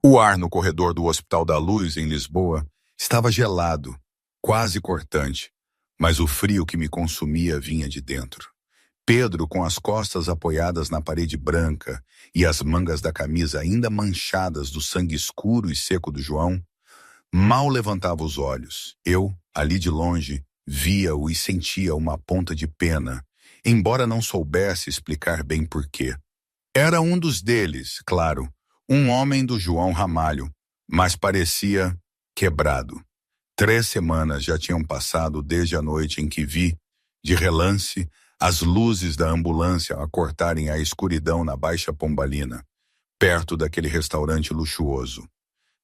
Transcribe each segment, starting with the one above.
O ar no corredor do Hospital da Luz, em Lisboa, estava gelado, quase cortante, mas o frio que me consumia vinha de dentro. Pedro, com as costas apoiadas na parede branca e as mangas da camisa ainda manchadas do sangue escuro e seco do João, mal levantava os olhos. Eu, ali de longe, via-o e sentia uma ponta de pena, embora não soubesse explicar bem porquê. Era um dos deles, claro, um homem do João Ramalho, mas parecia quebrado. 3 semanas já tinham passado desde a noite em que vi, de relance, as luzes da ambulância acortarem a escuridão na Baixa Pombalina, perto daquele restaurante luxuoso.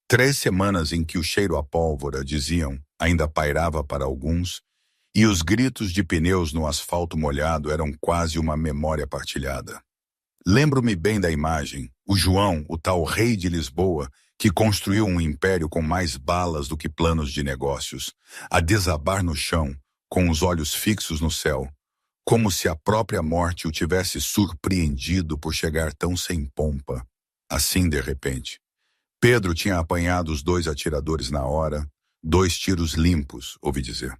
3 semanas em que o cheiro a pólvora, diziam, ainda pairava para alguns, e os gritos de pneus no asfalto molhado eram quase uma memória partilhada. Lembro-me bem da imagem, o João, o tal rei de Lisboa, que construiu um império com mais balas do que planos de negócios, a desabar no chão, com os olhos fixos no céu, como se a própria morte o tivesse surpreendido por chegar tão sem pompa, assim de repente. Pedro tinha apanhado os 2 atiradores na hora, 2 tiros limpos, ouvi dizer.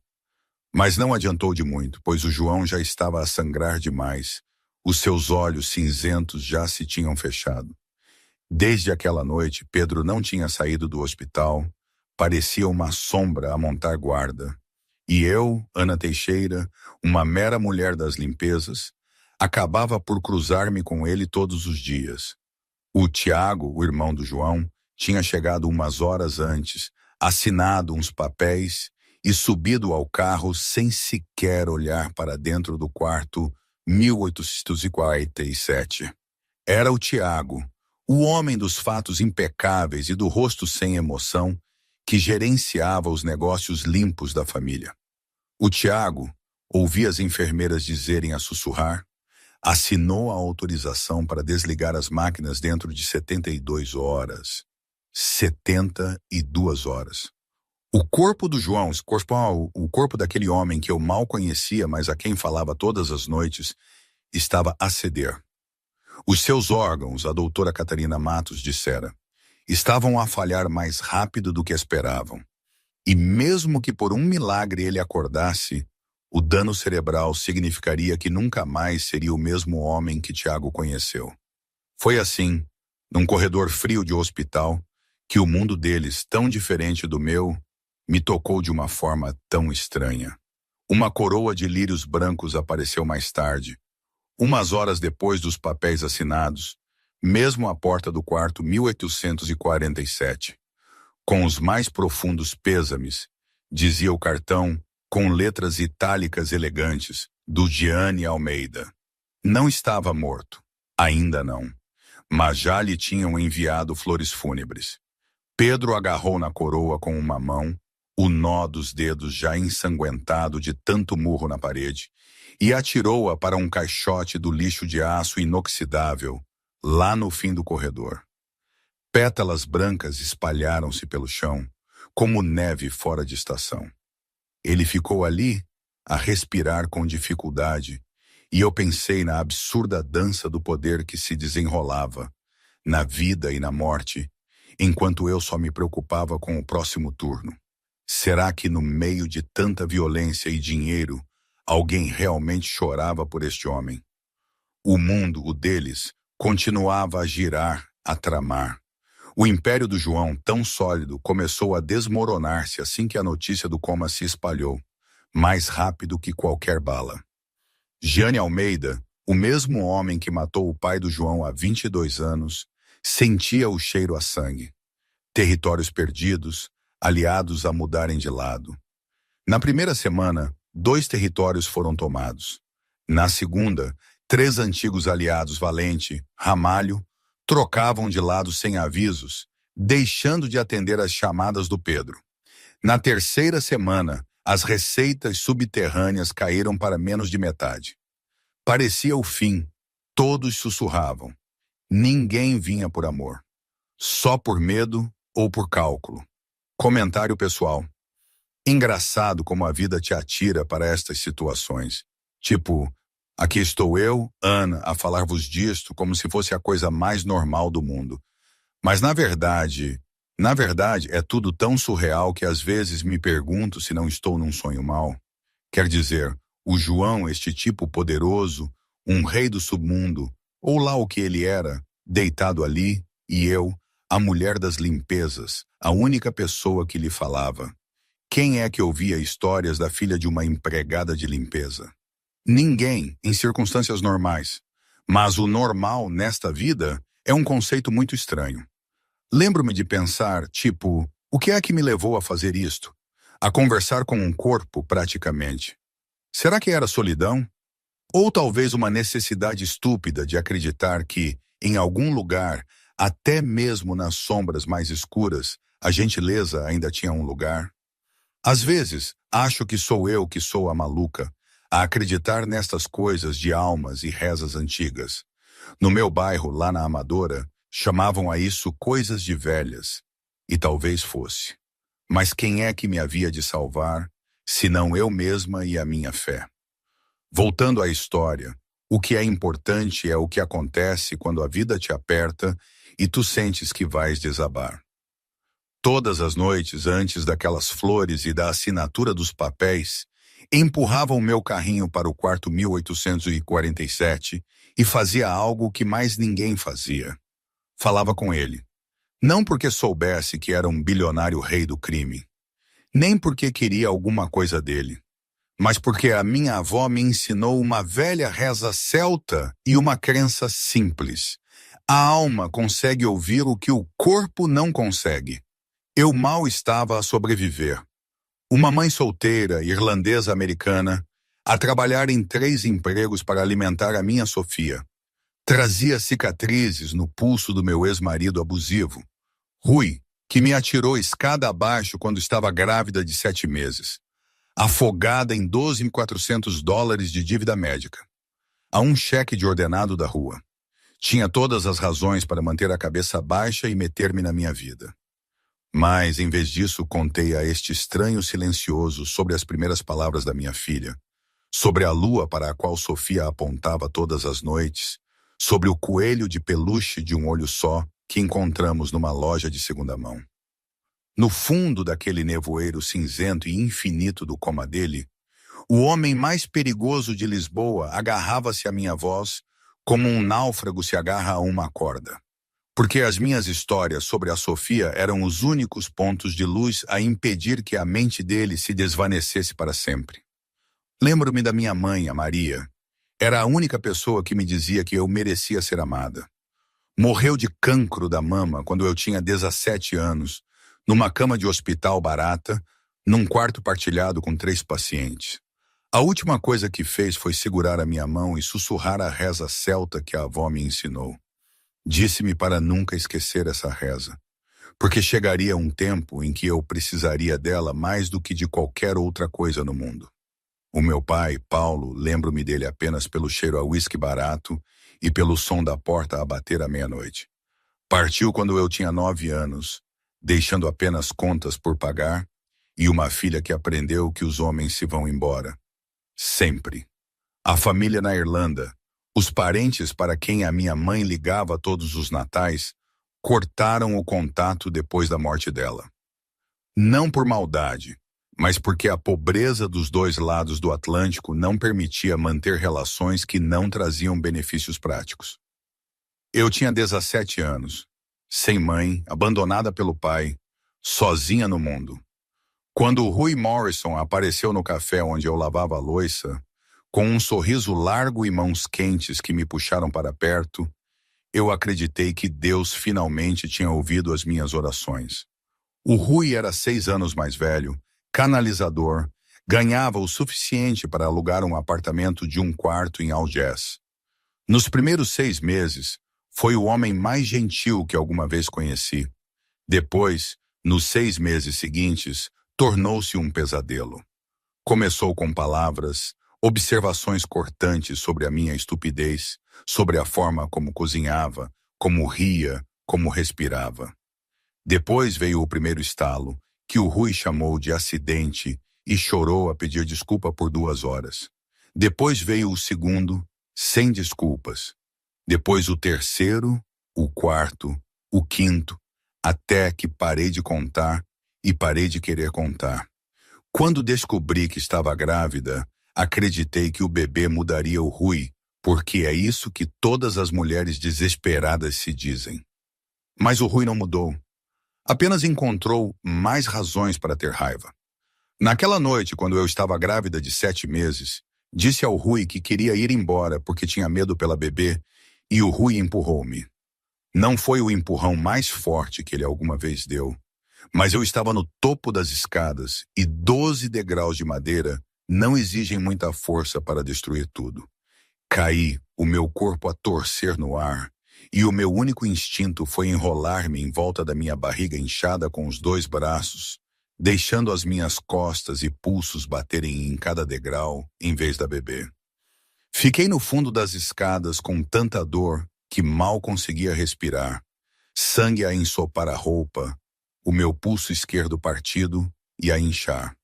Mas não adiantou de muito, pois o João já estava a sangrar demais. Os seus olhos cinzentos já se tinham fechado. Desde aquela noite, Pedro não tinha saído do hospital, parecia uma sombra a montar guarda. E eu, Ana Teixeira, uma mera mulher das limpezas, acabava por cruzar-me com ele todos os dias. O Tiago, o irmão do João, tinha chegado umas horas antes, assinado uns papéis e subido ao carro sem sequer olhar para dentro do quarto 1847. Era o Tiago, o homem dos fatos impecáveis e do rosto sem emoção, que gerenciava os negócios limpos da família. O Tiago, ouvi as enfermeiras dizerem a sussurrar, assinou a autorização para desligar as máquinas dentro de 72 horas. 72 horas. O corpo do João, o corpo daquele homem que eu mal conhecia, mas a quem falava todas as noites, estava a ceder. Os seus órgãos, a doutora Catarina Matos dissera, estavam a falhar mais rápido do que esperavam. E mesmo que por um milagre ele acordasse, o dano cerebral significaria que nunca mais seria o mesmo homem que Tiago conheceu. Foi assim, num corredor frio de hospital, que o mundo deles, tão diferente do meu, me tocou de uma forma tão estranha. Uma coroa de lírios brancos apareceu mais tarde, umas horas depois dos papéis assinados, mesmo à porta do quarto 1847. Com os mais profundos pêsames, dizia o cartão, com letras itálicas elegantes, do Gianni Almeida. Não estava morto, ainda não, mas já lhe tinham enviado flores fúnebres. Pedro agarrou na coroa com uma mão, o nó dos dedos já ensanguentado de tanto murro na parede, e atirou-a para um caixote do lixo de aço inoxidável, lá no fim do corredor. Pétalas brancas espalharam-se pelo chão, como neve fora de estação. Ele ficou ali, a respirar com dificuldade, e eu pensei na absurda dança do poder que se desenrolava, na vida e na morte, enquanto eu só me preocupava com o próximo turno. Será que no meio de tanta violência e dinheiro, alguém realmente chorava por este homem? O mundo, o deles, continuava a girar, a tramar. O império do João, tão sólido, começou a desmoronar-se assim que a notícia do coma se espalhou, mais rápido que qualquer bala. Gianni Almeida, o mesmo homem que matou o pai do João há 22 anos, sentia o cheiro a sangue. Territórios perdidos, aliados a mudarem de lado. Na primeira semana, 2 territórios foram tomados. Na segunda, 3 antigos aliados, Valente, Ramalho, trocavam de lado sem avisos, deixando de atender às chamadas do Pedro. Na terceira semana, as receitas subterrâneas caíram para menos de metade. Parecia o fim, todos sussurravam. Ninguém vinha por amor, só por medo ou por cálculo. Comentário pessoal. Engraçado como a vida te atira para estas situações. Tipo, aqui estou eu, Ana, a falar-vos disto como se fosse a coisa mais normal do mundo. Mas na verdade, é tudo tão surreal que às vezes me pergunto se não estou num sonho mau. Quer dizer, o João, este tipo poderoso, um rei do submundo, ou lá o que ele era, deitado ali, e eu, a mulher das limpezas, a única pessoa que lhe falava. Quem é que ouvia histórias da filha de uma empregada de limpeza? Ninguém, em circunstâncias normais. Mas o normal nesta vida é um conceito muito estranho. Lembro-me de pensar, tipo, o que é que me levou a fazer isto? A conversar com um corpo, praticamente. Será que era solidão? Ou talvez uma necessidade estúpida de acreditar que, em algum lugar, até mesmo nas sombras mais escuras, a gentileza ainda tinha um lugar? Às vezes, acho que sou eu que sou a maluca, a acreditar nestas coisas de almas e rezas antigas. No meu bairro, lá na Amadora, chamavam a isso coisas de velhas. E talvez fosse. Mas quem é que me havia de salvar, senão eu mesma e a minha fé? Voltando à história, o que é importante é o que acontece quando a vida te aperta e tu sentes que vais desabar. Todas as noites, antes daquelas flores e da assinatura dos papéis, empurrava o meu carrinho para o quarto 1847 e fazia algo que mais ninguém fazia. Falava com ele. Não porque soubesse que era um bilionário rei do crime, nem porque queria alguma coisa dele, mas porque a minha avó me ensinou uma velha reza celta e uma crença simples. A alma consegue ouvir o que o corpo não consegue. Eu mal estava a sobreviver. Uma mãe solteira, irlandesa-americana, a trabalhar em 3 empregos para alimentar a minha Sofia. Trazia cicatrizes no pulso do meu ex-marido abusivo, Rui, que me atirou escada abaixo quando estava grávida de 7 meses. Afogada em $12.400 de dívida médica. A um cheque de ordenado da rua. Tinha todas as razões para manter a cabeça baixa e meter-me na minha vida. Mas, em vez disso, contei a este estranho silencioso sobre as primeiras palavras da minha filha, sobre a lua para a qual Sofia apontava todas as noites, sobre o coelho de peluche de um olho só que encontramos numa loja de segunda mão. No fundo daquele nevoeiro cinzento e infinito do coma dele, o homem mais perigoso de Lisboa agarrava-se à minha voz como um náufrago se agarra a uma corda. Porque as minhas histórias sobre a Sofia eram os únicos pontos de luz a impedir que a mente dele se desvanecesse para sempre. Lembro-me da minha mãe, a Maria. Era a única pessoa que me dizia que eu merecia ser amada. Morreu de cancro da mama quando eu tinha 17 anos, numa cama de hospital barata, num quarto partilhado com 3 pacientes. A última coisa que fez foi segurar a minha mão e sussurrar a reza celta que a avó me ensinou. Disse-me para nunca esquecer essa reza, porque chegaria um tempo em que eu precisaria dela mais do que de qualquer outra coisa no mundo. O meu pai, Paulo, lembro-me dele apenas pelo cheiro a uísque barato e pelo som da porta a bater à meia-noite. Partiu quando eu tinha 9 anos, deixando apenas contas por pagar e uma filha que aprendeu que os homens se vão embora. Sempre. A família na Irlanda, os parentes para quem a minha mãe ligava todos os natais, cortaram o contato depois da morte dela. Não por maldade, mas porque a pobreza dos 2 lados do Atlântico não permitia manter relações que não traziam benefícios práticos. Eu tinha 17 anos, sem mãe, abandonada pelo pai, sozinha no mundo. Quando o Rui Morrison apareceu no café onde eu lavava a louça, com um sorriso largo e mãos quentes que me puxaram para perto, eu acreditei que Deus finalmente tinha ouvido as minhas orações. O Rui era 6 anos mais velho, canalizador, ganhava o suficiente para alugar um apartamento de 1 quarto em Algés. Nos primeiros 6 meses, foi o homem mais gentil que alguma vez conheci. Depois, nos 6 meses seguintes, tornou-se um pesadelo. Começou com palavras, observações cortantes sobre a minha estupidez, sobre a forma como cozinhava, como ria, como respirava. Depois veio o primeiro estalo, que o Rui chamou de acidente e chorou a pedir desculpa por 2 horas. Depois veio o segundo, sem desculpas. Depois o terceiro, o quarto, o quinto, até que parei de contar e parei de querer contar. Quando descobri que estava grávida, acreditei que o bebê mudaria o Rui, porque é isso que todas as mulheres desesperadas se dizem. Mas o Rui não mudou. Apenas encontrou mais razões para ter raiva. Naquela noite, quando eu estava grávida de 7 meses, disse ao Rui que queria ir embora porque tinha medo pela bebê, e o Rui empurrou-me. Não foi o empurrão mais forte que ele alguma vez deu, mas eu estava no topo das escadas e 12 degraus de madeira não exigem muita força para destruir tudo. Caí, o meu corpo a torcer no ar, e o meu único instinto foi enrolar-me em volta da minha barriga inchada com os 2 braços, deixando as minhas costas e pulsos baterem em cada degrau em vez da bebê. Fiquei no fundo das escadas com tanta dor que mal conseguia respirar, sangue a ensopar a roupa, o meu pulso esquerdo partido e a inchar.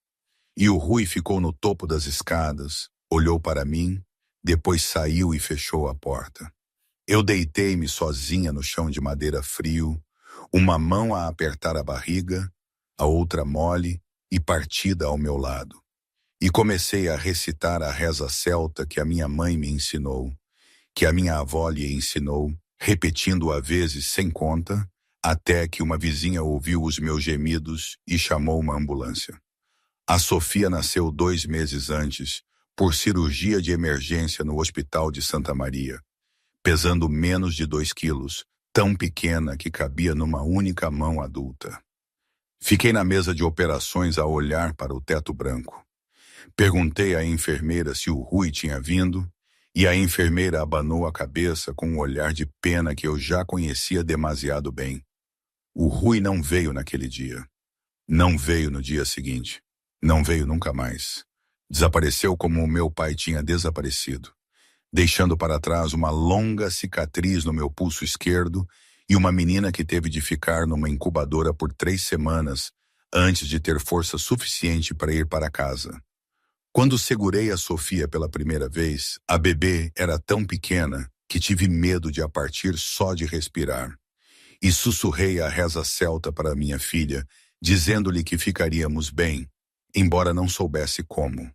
E o Rui ficou no topo das escadas, olhou para mim, depois saiu e fechou a porta. Eu deitei-me sozinha no chão de madeira frio, uma mão a apertar a barriga, a outra mole e partida ao meu lado. E comecei a recitar a reza celta que a minha mãe me ensinou, que a minha avó lhe ensinou, repetindo-a vezes sem conta, até que uma vizinha ouviu os meus gemidos e chamou uma ambulância. A Sofia nasceu 2 meses antes, por cirurgia de emergência no Hospital de Santa Maria, pesando menos de 2 quilos, tão pequena que cabia numa única mão adulta. Fiquei na mesa de operações a olhar para o teto branco. Perguntei à enfermeira se o Rui tinha vindo, e a enfermeira abanou a cabeça com um olhar de pena que eu já conhecia demasiado bem. O Rui não veio naquele dia. Não veio no dia seguinte. Não veio nunca mais. Desapareceu como o meu pai tinha desaparecido, deixando para trás uma longa cicatriz no meu pulso esquerdo e uma menina que teve de ficar numa incubadora por 3 semanas antes de ter força suficiente para ir para casa. Quando segurei a Sofia pela primeira vez, a bebê era tão pequena que tive medo de a partir só de respirar. E sussurrei a reza celta para minha filha, dizendo-lhe que ficaríamos bem, embora não soubesse como.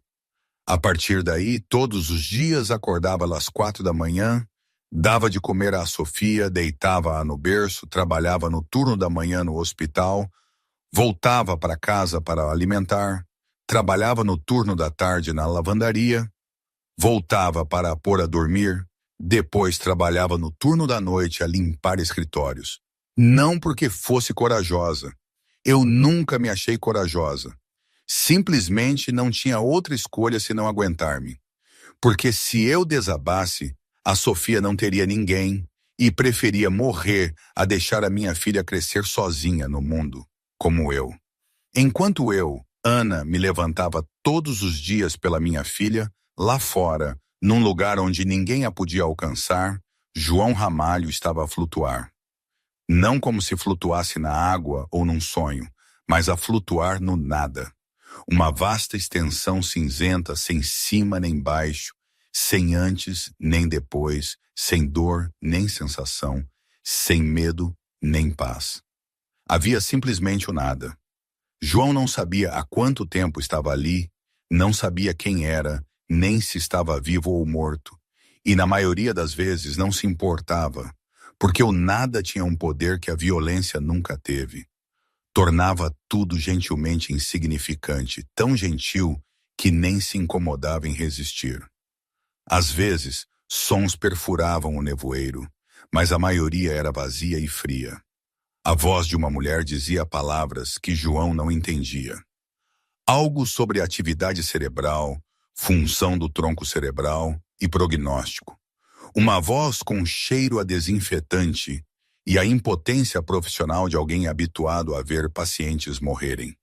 A partir daí, todos os dias acordava às 4 da manhã, dava de comer à Sofia, deitava-a no berço, trabalhava no turno da manhã no hospital, voltava para casa para alimentar, trabalhava no turno da tarde na lavandaria, voltava para a pôr a dormir, depois trabalhava no turno da noite a limpar escritórios. Não porque fosse corajosa. Eu nunca me achei corajosa. Simplesmente não tinha outra escolha senão aguentar-me. Porque se eu desabasse, a Sofia não teria ninguém e preferia morrer a deixar a minha filha crescer sozinha no mundo, como eu. Enquanto eu, Ana, me levantava todos os dias pela minha filha, lá fora, num lugar onde ninguém a podia alcançar, João Ramalho estava a flutuar. Não como se flutuasse na água ou num sonho, mas a flutuar no nada. Uma vasta extensão cinzenta, sem cima nem baixo, sem antes nem depois, sem dor nem sensação, sem medo nem paz. Havia simplesmente o nada. João não sabia há quanto tempo estava ali, não sabia quem era, nem se estava vivo ou morto, e na maioria das vezes não se importava, porque o nada tinha um poder que a violência nunca teve. Tornava tudo gentilmente insignificante, tão gentil que nem se incomodava em resistir. Às vezes, sons perfuravam o nevoeiro, mas a maioria era vazia e fria. A voz de uma mulher dizia palavras que João não entendia. Algo sobre atividade cerebral, função do tronco cerebral e prognóstico. Uma voz com cheiro a desinfetante e a impotência profissional de alguém habituado a ver pacientes morrerem.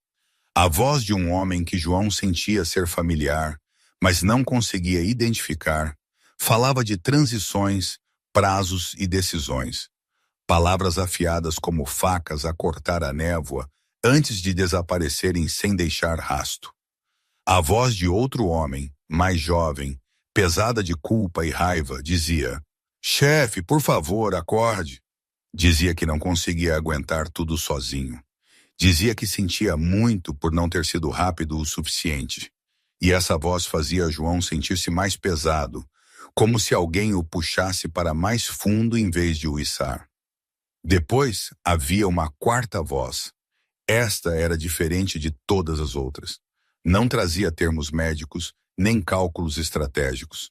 A voz de um homem que João sentia ser familiar, mas não conseguia identificar, falava de transições, prazos e decisões. Palavras afiadas como facas a cortar a névoa antes de desaparecerem sem deixar rasto. A voz de outro homem, mais jovem, pesada de culpa e raiva, dizia: "Chefe, por favor, acorde." Dizia que não conseguia aguentar tudo sozinho. Dizia que sentia muito por não ter sido rápido o suficiente. E essa voz fazia João sentir-se mais pesado, como se alguém o puxasse para mais fundo em vez de o içar. Depois havia uma quarta voz. Esta era diferente de todas as outras. Não trazia termos médicos, nem cálculos estratégicos,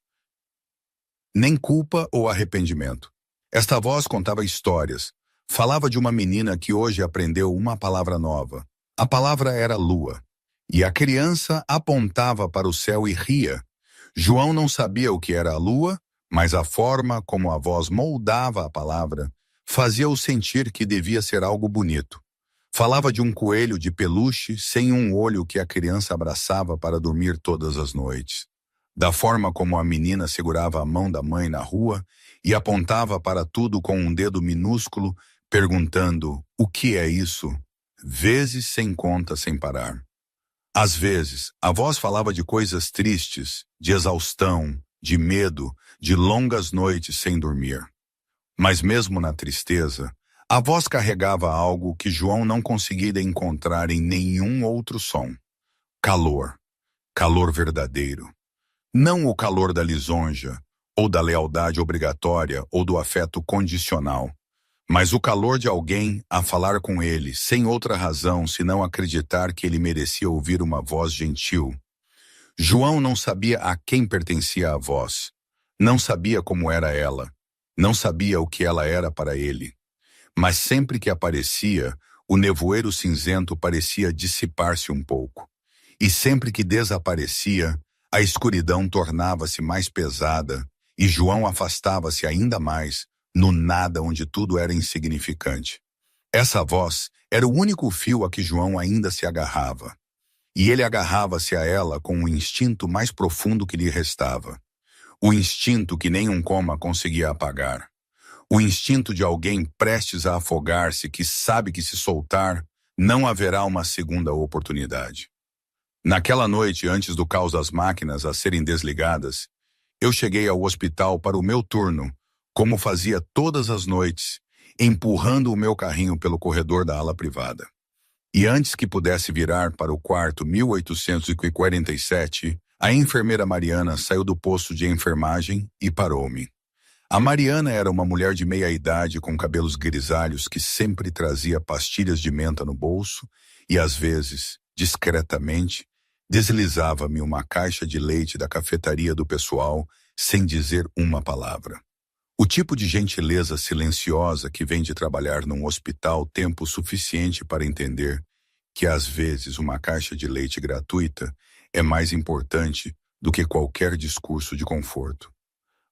nem culpa ou arrependimento. Esta voz contava histórias. Falava de uma menina que hoje aprendeu uma palavra nova. A palavra era lua. E a criança apontava para o céu e ria. João não sabia o que era a lua, mas a forma como a voz moldava a palavra fazia-o sentir que devia ser algo bonito. Falava de um coelho de peluche sem um olho que a criança abraçava para dormir todas as noites. Da forma como a menina segurava a mão da mãe na rua e apontava para tudo com um dedo minúsculo, perguntando: "O que é isso?" Vezes sem conta, sem parar. Às vezes, a voz falava de coisas tristes, de exaustão, de medo, de longas noites sem dormir. Mas mesmo na tristeza, a voz carregava algo que João não conseguia encontrar em nenhum outro som. Calor. Calor verdadeiro. Não o calor da lisonja, ou da lealdade obrigatória, ou do afeto condicional, mas o calor de alguém a falar com ele, sem outra razão senão acreditar que ele merecia ouvir uma voz gentil. João não sabia a quem pertencia a voz, não sabia como era ela, não sabia o que ela era para ele. Mas sempre que aparecia, o nevoeiro cinzento parecia dissipar-se um pouco. E sempre que desaparecia, a escuridão tornava-se mais pesada e João afastava-se ainda mais no nada onde tudo era insignificante. Essa voz era o único fio a que João ainda se agarrava. E ele agarrava-se a ela com o instinto mais profundo que lhe restava. O instinto que nenhum coma conseguia apagar. O instinto de alguém prestes a afogar-se que sabe que se soltar, não haverá uma segunda oportunidade. Naquela noite, antes do caos das máquinas a serem desligadas, eu cheguei ao hospital para o meu turno, como fazia todas as noites, empurrando o meu carrinho pelo corredor da ala privada. E antes que pudesse virar para o quarto 1847, a enfermeira Mariana saiu do posto de enfermagem e parou-me. A Mariana era uma mulher de meia-idade com cabelos grisalhos que sempre trazia pastilhas de menta no bolso e, às vezes, discretamente, deslizava-me uma caixa de leite da cafetaria do pessoal sem dizer uma palavra. O tipo de gentileza silenciosa que vem de trabalhar num hospital tempo suficiente para entender que, às vezes, uma caixa de leite gratuita é mais importante do que qualquer discurso de conforto.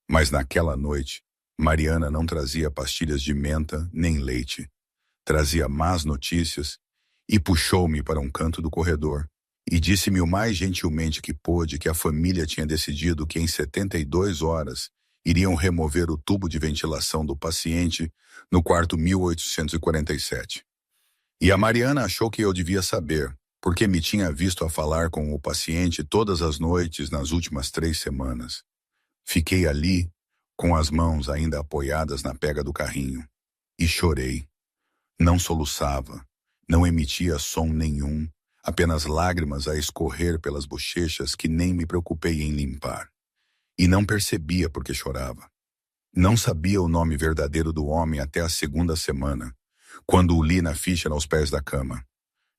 Mas naquela noite, Mariana não trazia pastilhas de menta nem leite. Trazia más notícias e puxou-me para um canto do corredor e disse-me o mais gentilmente que pôde que a família tinha decidido que em 72 horas iriam remover o tubo de ventilação do paciente no quarto 1847. E a Mariana achou que eu devia saber, porque me tinha visto a falar com o paciente todas as noites nas últimas 3 semanas. Fiquei ali, com as mãos ainda apoiadas na pega do carrinho, e chorei. Não soluçava, não emitia som nenhum, apenas lágrimas a escorrer pelas bochechas que nem me preocupei em limpar. E não percebia por que chorava. Não sabia o nome verdadeiro do homem até a 2ª semana, quando o li na ficha aos pés da cama.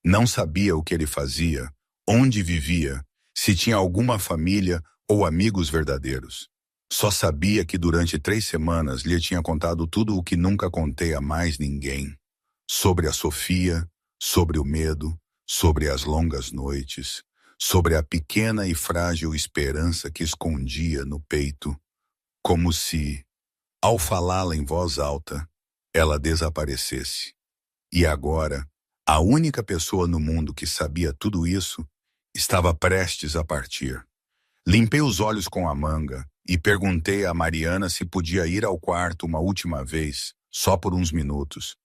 Não sabia o que ele fazia, onde vivia, se tinha alguma família ou amigos verdadeiros. Só sabia que durante 3 semanas lhe tinha contado tudo o que nunca contei a mais ninguém. Sobre a Sofia, sobre o medo, sobre as longas noites, sobre a pequena e frágil esperança que escondia no peito, como se, ao falá-la em voz alta, ela desaparecesse. E agora, a única pessoa no mundo que sabia tudo isso estava prestes a partir. Limpei os olhos com a manga e perguntei a Mariana se podia ir ao quarto uma última vez, só por uns minutos.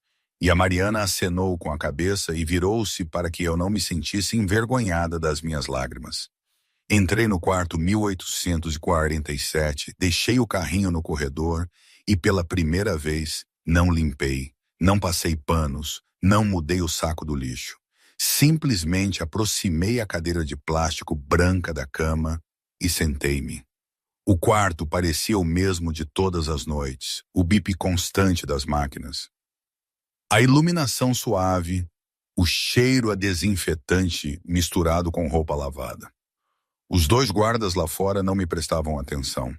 E a Mariana acenou com a cabeça e virou-se para que eu não me sentisse envergonhada das minhas lágrimas. Entrei no quarto 1847, deixei o carrinho no corredor e pela primeira vez Não limpei, não passei panos, não mudei o saco do lixo. Simplesmente aproximei a cadeira de plástico branca da cama e sentei-me. O quarto parecia o mesmo de todas as noites, o bip constante das máquinas. A iluminação suave, o cheiro a desinfetante misturado com roupa lavada. Os dois guardas lá fora não me prestavam atenção.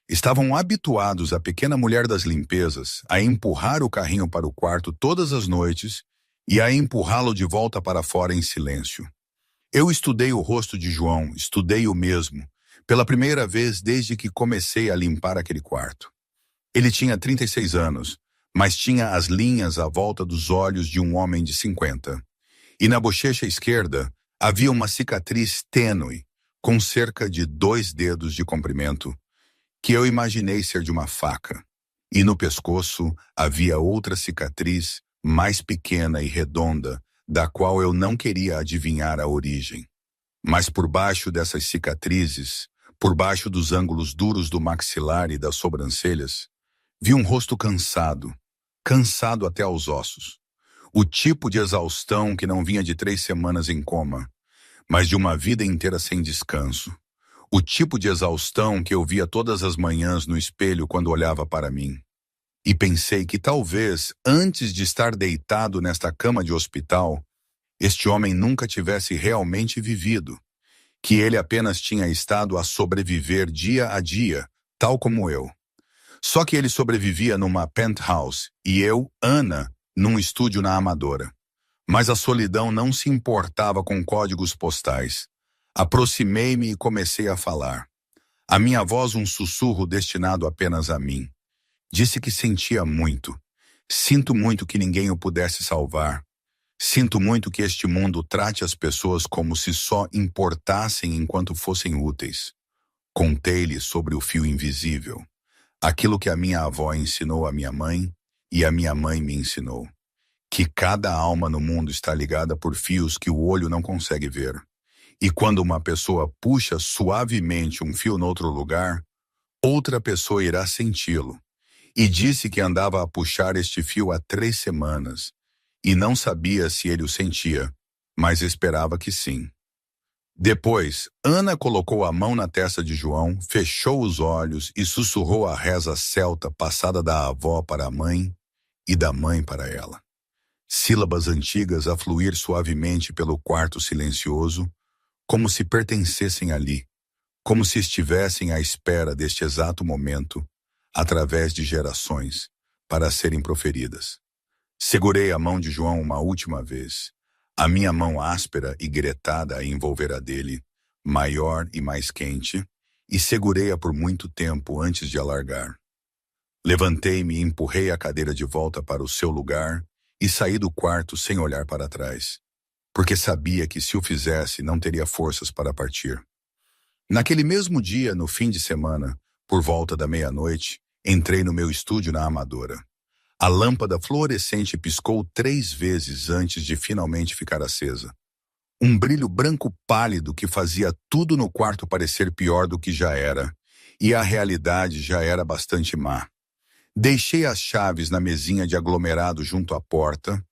Estavam habituados à pequena mulher das limpezas a empurrar o carrinho para o quarto todas as noites e a empurrá-lo de volta para fora em silêncio. Eu estudei o rosto de João, estudei o mesmo, pela primeira vez desde que comecei a limpar aquele quarto. Ele tinha 36 anos, mas tinha as linhas à volta dos olhos de um homem de 50. E na bochecha esquerda havia uma cicatriz tênue, com cerca de 2 dedos de comprimento, que eu imaginei ser de uma faca. E no pescoço havia outra cicatriz, mais pequena e redonda, da qual eu não queria adivinhar a origem. Mas por baixo dessas cicatrizes, por baixo dos ângulos duros do maxilar e das sobrancelhas, vi um rosto cansado, cansado até aos ossos. O tipo de exaustão que não vinha de 3 semanas em coma, mas de uma vida inteira sem descanso. O tipo de exaustão que eu via todas as manhãs no espelho quando olhava para mim. E pensei que talvez, antes de estar deitado nesta cama de hospital, este homem nunca tivesse realmente vivido, que ele apenas tinha estado a sobreviver dia a dia, tal como eu. Só que ele sobrevivia numa penthouse e eu, Ana, num estúdio na Amadora. Mas a solidão não se importava com códigos postais. Aproximei-me e comecei a falar. A minha voz um sussurro destinado apenas a mim. Disse que sentia muito. Sinto muito que ninguém o pudesse salvar. Sinto muito que este mundo trate as pessoas como se só importassem enquanto fossem úteis. Contei-lhe sobre o fio invisível. Aquilo que a minha avó ensinou à minha mãe e a minha mãe me ensinou. Que cada alma no mundo está ligada por fios que o olho não consegue ver. E quando uma pessoa puxa suavemente um fio noutro lugar, outra pessoa irá senti-lo. E disse que andava a puxar este fio há 3 semanas, e não sabia se ele o sentia, mas esperava que sim. Depois, Ana colocou a mão na testa de João, fechou os olhos e sussurrou a reza celta passada da avó para a mãe e da mãe para ela. Sílabas antigas a fluir suavemente pelo quarto silencioso, como se pertencessem ali, como se estivessem à espera deste exato momento, através de gerações, para serem proferidas. Segurei a mão de João uma última vez, a minha mão áspera e gretada a envolver a dele, maior e mais quente, e segurei-a por muito tempo antes de a largar. Levantei-me e empurrei a cadeira de volta para o seu lugar e saí do quarto sem olhar para trás, porque sabia que se o fizesse não teria forças para partir. Naquele mesmo dia, no fim de semana, por volta da meia-noite, entrei no meu estúdio na Amadora. A lâmpada fluorescente piscou 3 vezes antes de finalmente ficar acesa. Um brilho branco pálido que fazia tudo no quarto parecer pior do que já era, e a realidade já era bastante má. Deixei as chaves na mesinha de aglomerado junto à porta,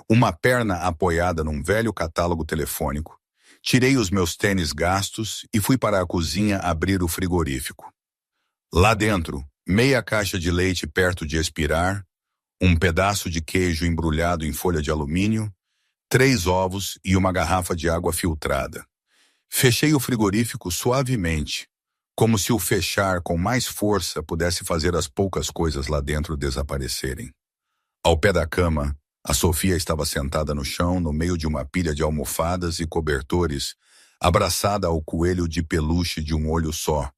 uma perna apoiada num velho catálogo telefônico. Tirei os meus tênis gastos e fui para a cozinha abrir o frigorífico. Lá dentro, meia caixa de leite perto de expirar, um pedaço de queijo embrulhado em folha de alumínio, 3 ovos e uma garrafa de água filtrada. Fechei o frigorífico suavemente, como se o fechar com mais força pudesse fazer as poucas coisas lá dentro desaparecerem. Ao pé da cama, a Sofia estava sentada no chão, no meio de uma pilha de almofadas e cobertores, abraçada ao coelho de peluche de um olho só,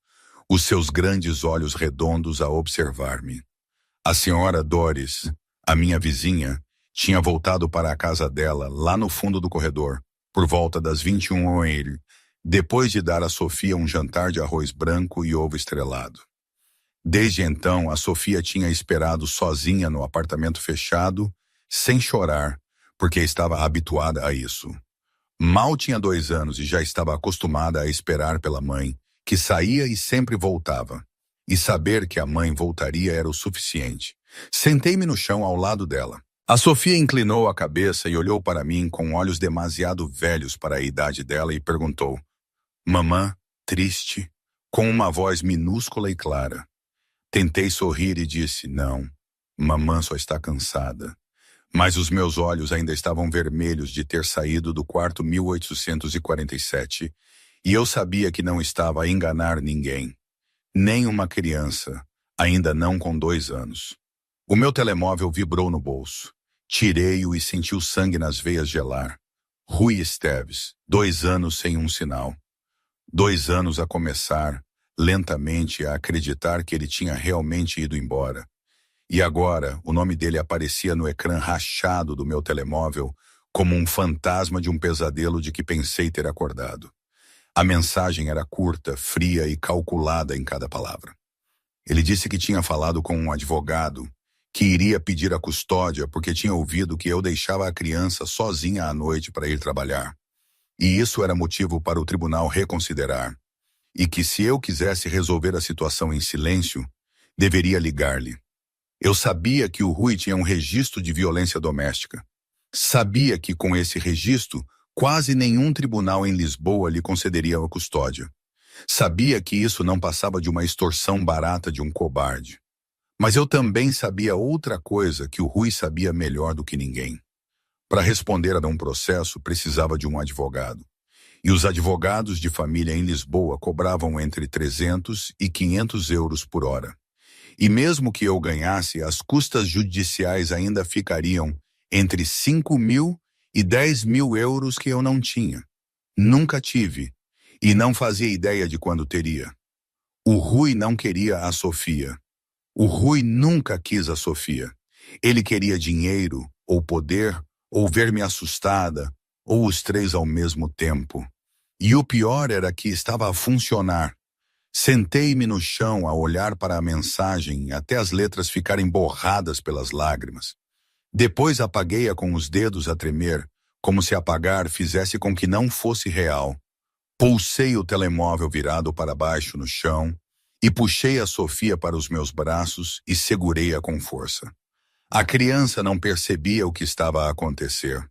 os seus grandes olhos redondos a observar-me. A senhora Doris, a minha vizinha, tinha voltado para a casa dela, lá no fundo do corredor, por volta das 21h, depois de dar a Sofia um jantar de arroz branco e ovo estrelado. Desde então, a Sofia tinha esperado sozinha no apartamento fechado, sem chorar, porque estava habituada a isso. Mal tinha 2 anos e já estava acostumada a esperar pela mãe, que saía e sempre voltava. E saber que a mãe voltaria era o suficiente. Sentei-me no chão ao lado dela. A Sofia inclinou a cabeça e olhou para mim com olhos demasiado velhos para a idade dela e perguntou: Mamã, triste, com uma voz minúscula e clara. Tentei sorrir e disse: Não, mamã só está cansada. Mas os meus olhos ainda estavam vermelhos de ter saído do quarto 1847, e eu sabia que não estava a enganar ninguém, nem uma criança, ainda não com 2 anos. O meu telemóvel vibrou no bolso. Tirei-o e senti o sangue nas veias gelar. Rui Esteves, 2 anos sem um sinal. 2 anos a começar, lentamente, a acreditar que ele tinha realmente ido embora. E agora, o nome dele aparecia no ecrã rachado do meu telemóvel como um fantasma de um pesadelo de que pensei ter acordado. A mensagem era curta, fria e calculada em cada palavra. Ele disse que tinha falado com um advogado, que iria pedir a custódia porque tinha ouvido que eu deixava a criança sozinha à noite para ir trabalhar. E isso era motivo para o tribunal reconsiderar. E que se eu quisesse resolver a situação em silêncio, deveria ligar-lhe. Eu sabia que o Rui tinha um registro de violência doméstica. Sabia que com esse registro, quase nenhum tribunal em Lisboa lhe concederia a custódia. Sabia que isso não passava de uma extorsão barata de um cobarde. Mas eu também sabia outra coisa que o Rui sabia melhor do que ninguém. Para responder a um processo, precisava de um advogado. E os advogados de família em Lisboa cobravam entre 300 e 500 euros por hora. E mesmo que eu ganhasse, as custas judiciais ainda ficariam entre 5.000 e 10.000 euros que eu não tinha. Nunca tive, e não fazia ideia de quando teria. O Rui não queria a Sofia. O Rui nunca quis a Sofia. Ele queria dinheiro, ou poder, ou ver-me assustada, ou os 3 ao mesmo tempo. E o pior era que estava a funcionar. Sentei-me no chão a olhar para a mensagem até as letras ficarem borradas pelas lágrimas. Depois apaguei-a com os dedos a tremer, como se apagar fizesse com que não fosse real. Pulsei o telemóvel virado para baixo no chão e puxei a Sofia para os meus braços e segurei-a com força. A criança não percebia o que estava a acontecer,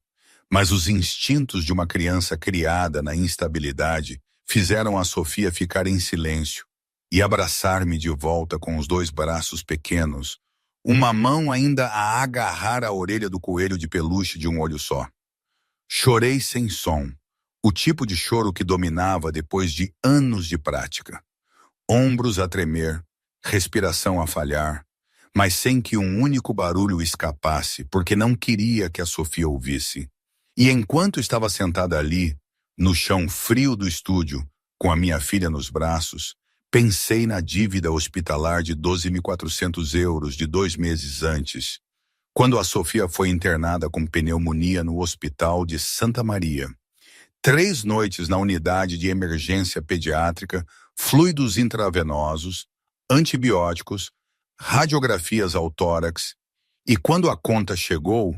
mas os instintos de uma criança criada na instabilidade fizeram a Sofia ficar em silêncio e abraçar-me de volta com os 2 braços pequenos, uma mão ainda a agarrar a orelha do coelho de peluche de um olho só. Chorei sem som, o tipo de choro que dominava depois de anos de prática. Ombros a tremer, respiração a falhar, mas sem que um único barulho escapasse, porque não queria que a Sofia ouvisse. E enquanto estava sentada ali, no chão frio do estúdio, com a minha filha nos braços, pensei na dívida hospitalar de 12.400 euros de 2 meses antes, quando a Sofia foi internada com pneumonia no Hospital de Santa Maria. 3 noites na unidade de emergência pediátrica, fluidos intravenosos, antibióticos, radiografias ao tórax, e quando a conta chegou,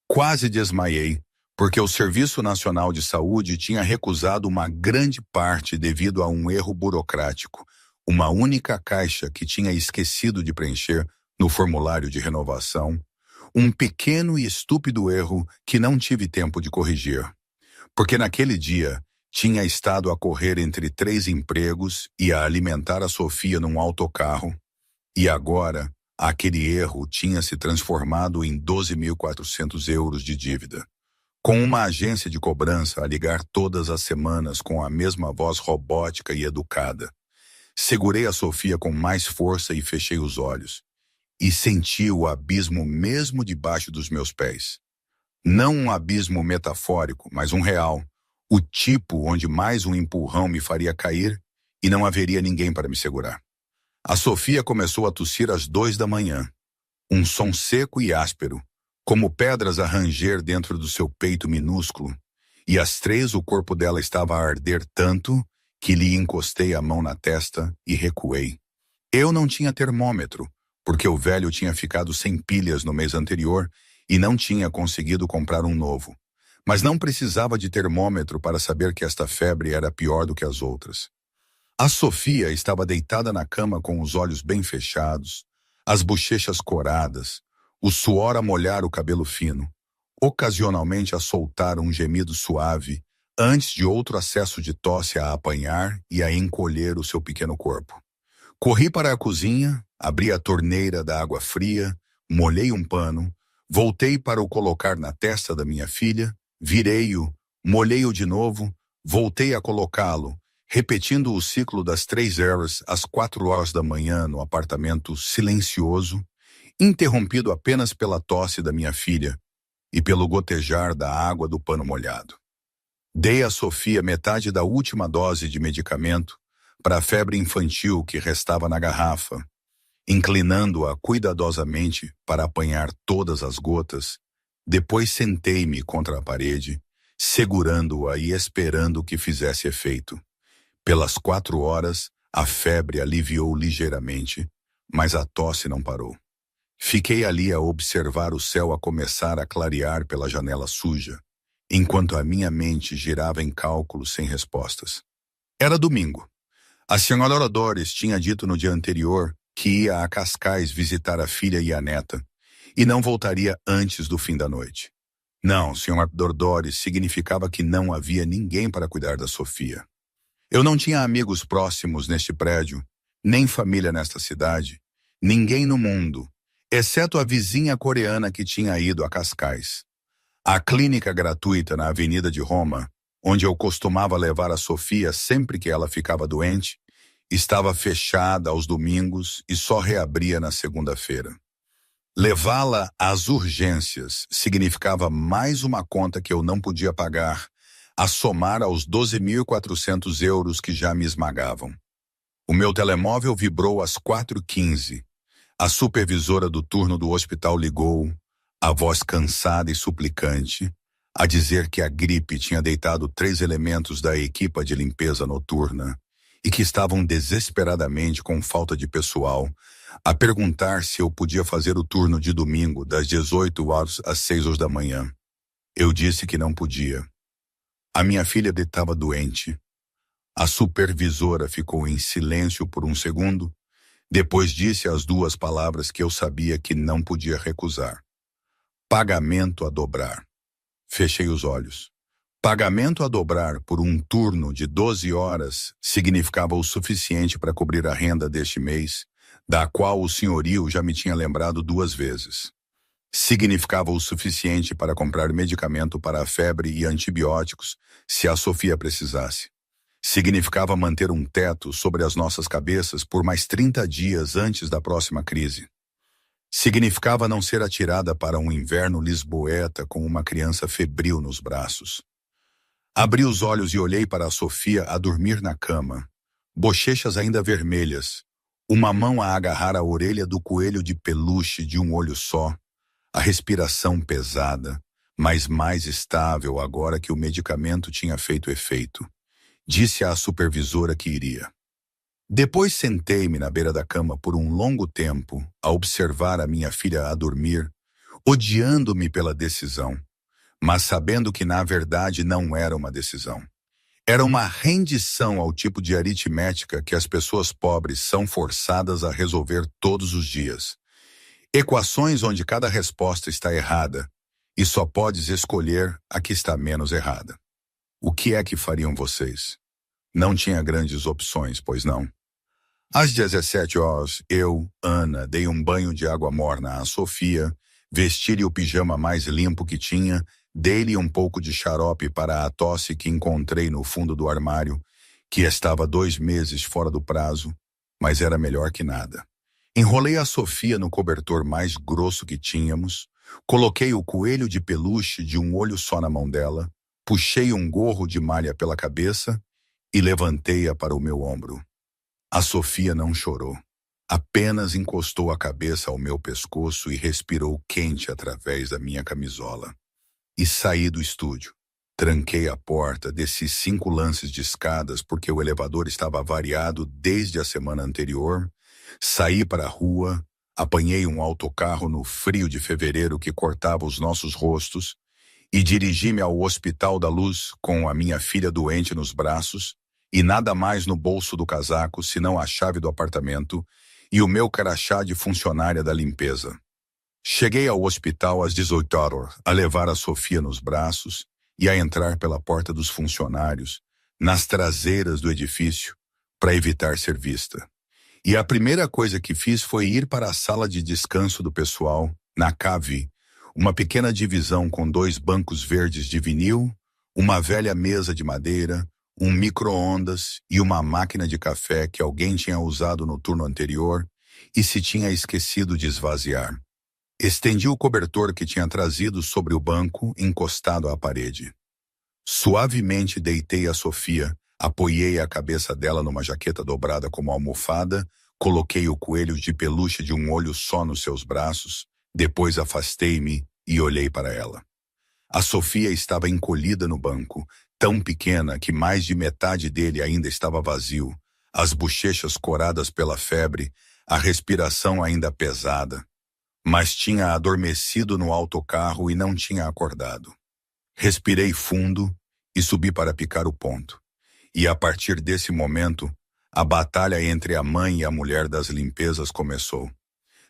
quase desmaiei, porque o Serviço Nacional de Saúde tinha recusado uma grande parte devido a um erro burocrático, uma única caixa que tinha esquecido de preencher no formulário de renovação, um pequeno e estúpido erro que não tive tempo de corrigir. Porque naquele dia tinha estado a correr entre 3 empregos e a alimentar a Sofia num autocarro, e agora aquele erro tinha se transformado em 12.400 euros de dívida. Com uma agência de cobrança a ligar todas as semanas com a mesma voz robótica e educada. Segurei a Sofia com mais força e fechei os olhos. E senti o abismo mesmo debaixo dos meus pés. Não um abismo metafórico, mas um real. O tipo onde mais um empurrão me faria cair e não haveria ninguém para me segurar. A Sofia começou a tossir às 2 da manhã. Um som seco e áspero, como pedras a ranger dentro do seu peito minúsculo, e às 3 o corpo dela estava a arder tanto que lhe encostei a mão na testa e recuei. Eu não tinha termômetro, porque o velho tinha ficado sem pilhas no mês anterior e não tinha conseguido comprar um novo. Mas não precisava de termômetro para saber que esta febre era pior do que as outras. A Sofia estava deitada na cama com os olhos bem fechados, as bochechas coradas, o suor a molhar o cabelo fino, ocasionalmente a soltar um gemido suave, antes de outro acesso de tosse a apanhar e a encolher o seu pequeno corpo. Corri para a cozinha, abri a torneira da água fria, molhei um pano, voltei para o colocar na testa da minha filha, virei-o, molhei-o de novo, voltei a colocá-lo, repetindo o ciclo das 3 horas às 4 horas da manhã no apartamento silencioso, interrompido apenas pela tosse da minha filha e pelo gotejar da água do pano molhado. Dei a Sofia metade da última dose de medicamento para a febre infantil que restava na garrafa, inclinando-a cuidadosamente para apanhar todas as gotas. Depois sentei-me contra a parede, segurando-a e esperando que fizesse efeito. Pelas 4 horas, a febre aliviou ligeiramente, mas a tosse não parou. Fiquei ali a observar o céu a começar a clarear pela janela suja, enquanto a minha mente girava em cálculos sem respostas. Era domingo. A senhora Doris tinha dito no dia anterior que ia a Cascais visitar a filha e a neta, e não voltaria antes do fim da noite. Não, senhora Doris significava que não havia ninguém para cuidar da Sofia. Eu não tinha amigos próximos neste prédio, nem família nesta cidade, ninguém no mundo, exceto a vizinha coreana que tinha ido a Cascais. A clínica gratuita na Avenida de Roma, onde eu costumava levar a Sofia sempre que ela ficava doente, estava fechada aos domingos e só reabria na segunda-feira. Levá-la às urgências significava mais uma conta que eu não podia pagar, a somar aos 12.400 euros que já me esmagavam. O meu telemóvel vibrou às 4h15. A supervisora do turno do hospital ligou, a voz cansada e suplicante, a dizer que a gripe tinha deitado 3 elementos da equipa de limpeza noturna e que estavam desesperadamente com falta de pessoal, a perguntar se eu podia fazer o turno de domingo das 18 horas às 6 horas da manhã. Eu disse que não podia. A minha filha estava doente. A supervisora ficou em silêncio por um segundo, depois disse as 2 palavras que eu sabia que não podia recusar. Pagamento a dobrar. Fechei os olhos. Pagamento a dobrar por um turno de 12 horas significava o suficiente para cobrir a renda deste mês, da qual o senhorio já me tinha lembrado 2 vezes. Significava o suficiente para comprar medicamento para a febre e antibióticos, se a Sofia precisasse. Significava manter um teto sobre as nossas cabeças por mais 30 dias antes da próxima crise. Significava não ser atirada para um inverno lisboeta com uma criança febril nos braços. Abri os olhos e olhei para a Sofia a dormir na cama, bochechas ainda vermelhas, uma mão a agarrar a orelha do coelho de peluche de um olho só, a respiração pesada, mas mais estável agora que o medicamento tinha feito efeito. Disse à supervisora que iria. Depois sentei-me na beira da cama por um longo tempo a observar a minha filha a dormir, odiando-me pela decisão, mas sabendo que na verdade não era uma decisão. Era uma rendição ao tipo de aritmética que as pessoas pobres são forçadas a resolver todos os dias. Equações onde cada resposta está errada e só podes escolher a que está menos errada. O que é que fariam vocês? Não tinha grandes opções, pois não? Às 17 horas, eu, Ana, dei um banho de água morna à Sofia, vesti-lhe o pijama mais limpo que tinha, dei-lhe um pouco de xarope para a tosse que encontrei no fundo do armário, que estava 2 meses fora do prazo, mas era melhor que nada. Enrolei a Sofia no cobertor mais grosso que tínhamos, coloquei o coelho de peluche de um olho só na mão dela, puxei um gorro de malha pela cabeça e levantei-a para o meu ombro. A Sofia não chorou, apenas encostou a cabeça ao meu pescoço e respirou quente através da minha camisola. E saí do estúdio. Tranquei a porta, desci 5 lances de escadas porque o elevador estava avariado desde a semana anterior, saí para a rua, apanhei um autocarro no frio de fevereiro que cortava os nossos rostos e dirigi-me ao Hospital da Luz com a minha filha doente nos braços e nada mais no bolso do casaco senão a chave do apartamento e o meu crachá de funcionária da limpeza. Cheguei ao hospital às 18 horas, a levar a Sofia nos braços e a entrar pela porta dos funcionários, nas traseiras do edifício, para evitar ser vista. E a primeira coisa que fiz foi ir para a sala de descanso do pessoal, na cave, uma pequena divisão com 2 bancos verdes de vinil, uma velha mesa de madeira, um micro-ondas e uma máquina de café que alguém tinha usado no turno anterior e se tinha esquecido de esvaziar. Estendi o cobertor que tinha trazido sobre o banco, encostado à parede. Suavemente deitei a Sofia, apoiei a cabeça dela numa jaqueta dobrada como almofada, coloquei o coelho de peluche de um olho só nos seus braços, depois afastei-me e olhei para ela. A Sofia estava encolhida no banco, tão pequena que mais de metade dele ainda estava vazio, as bochechas coradas pela febre, a respiração ainda pesada. Mas tinha adormecido no autocarro e não tinha acordado. Respirei fundo e subi para picar o ponto. E a partir desse momento, a batalha entre a mãe e a mulher das limpezas começou.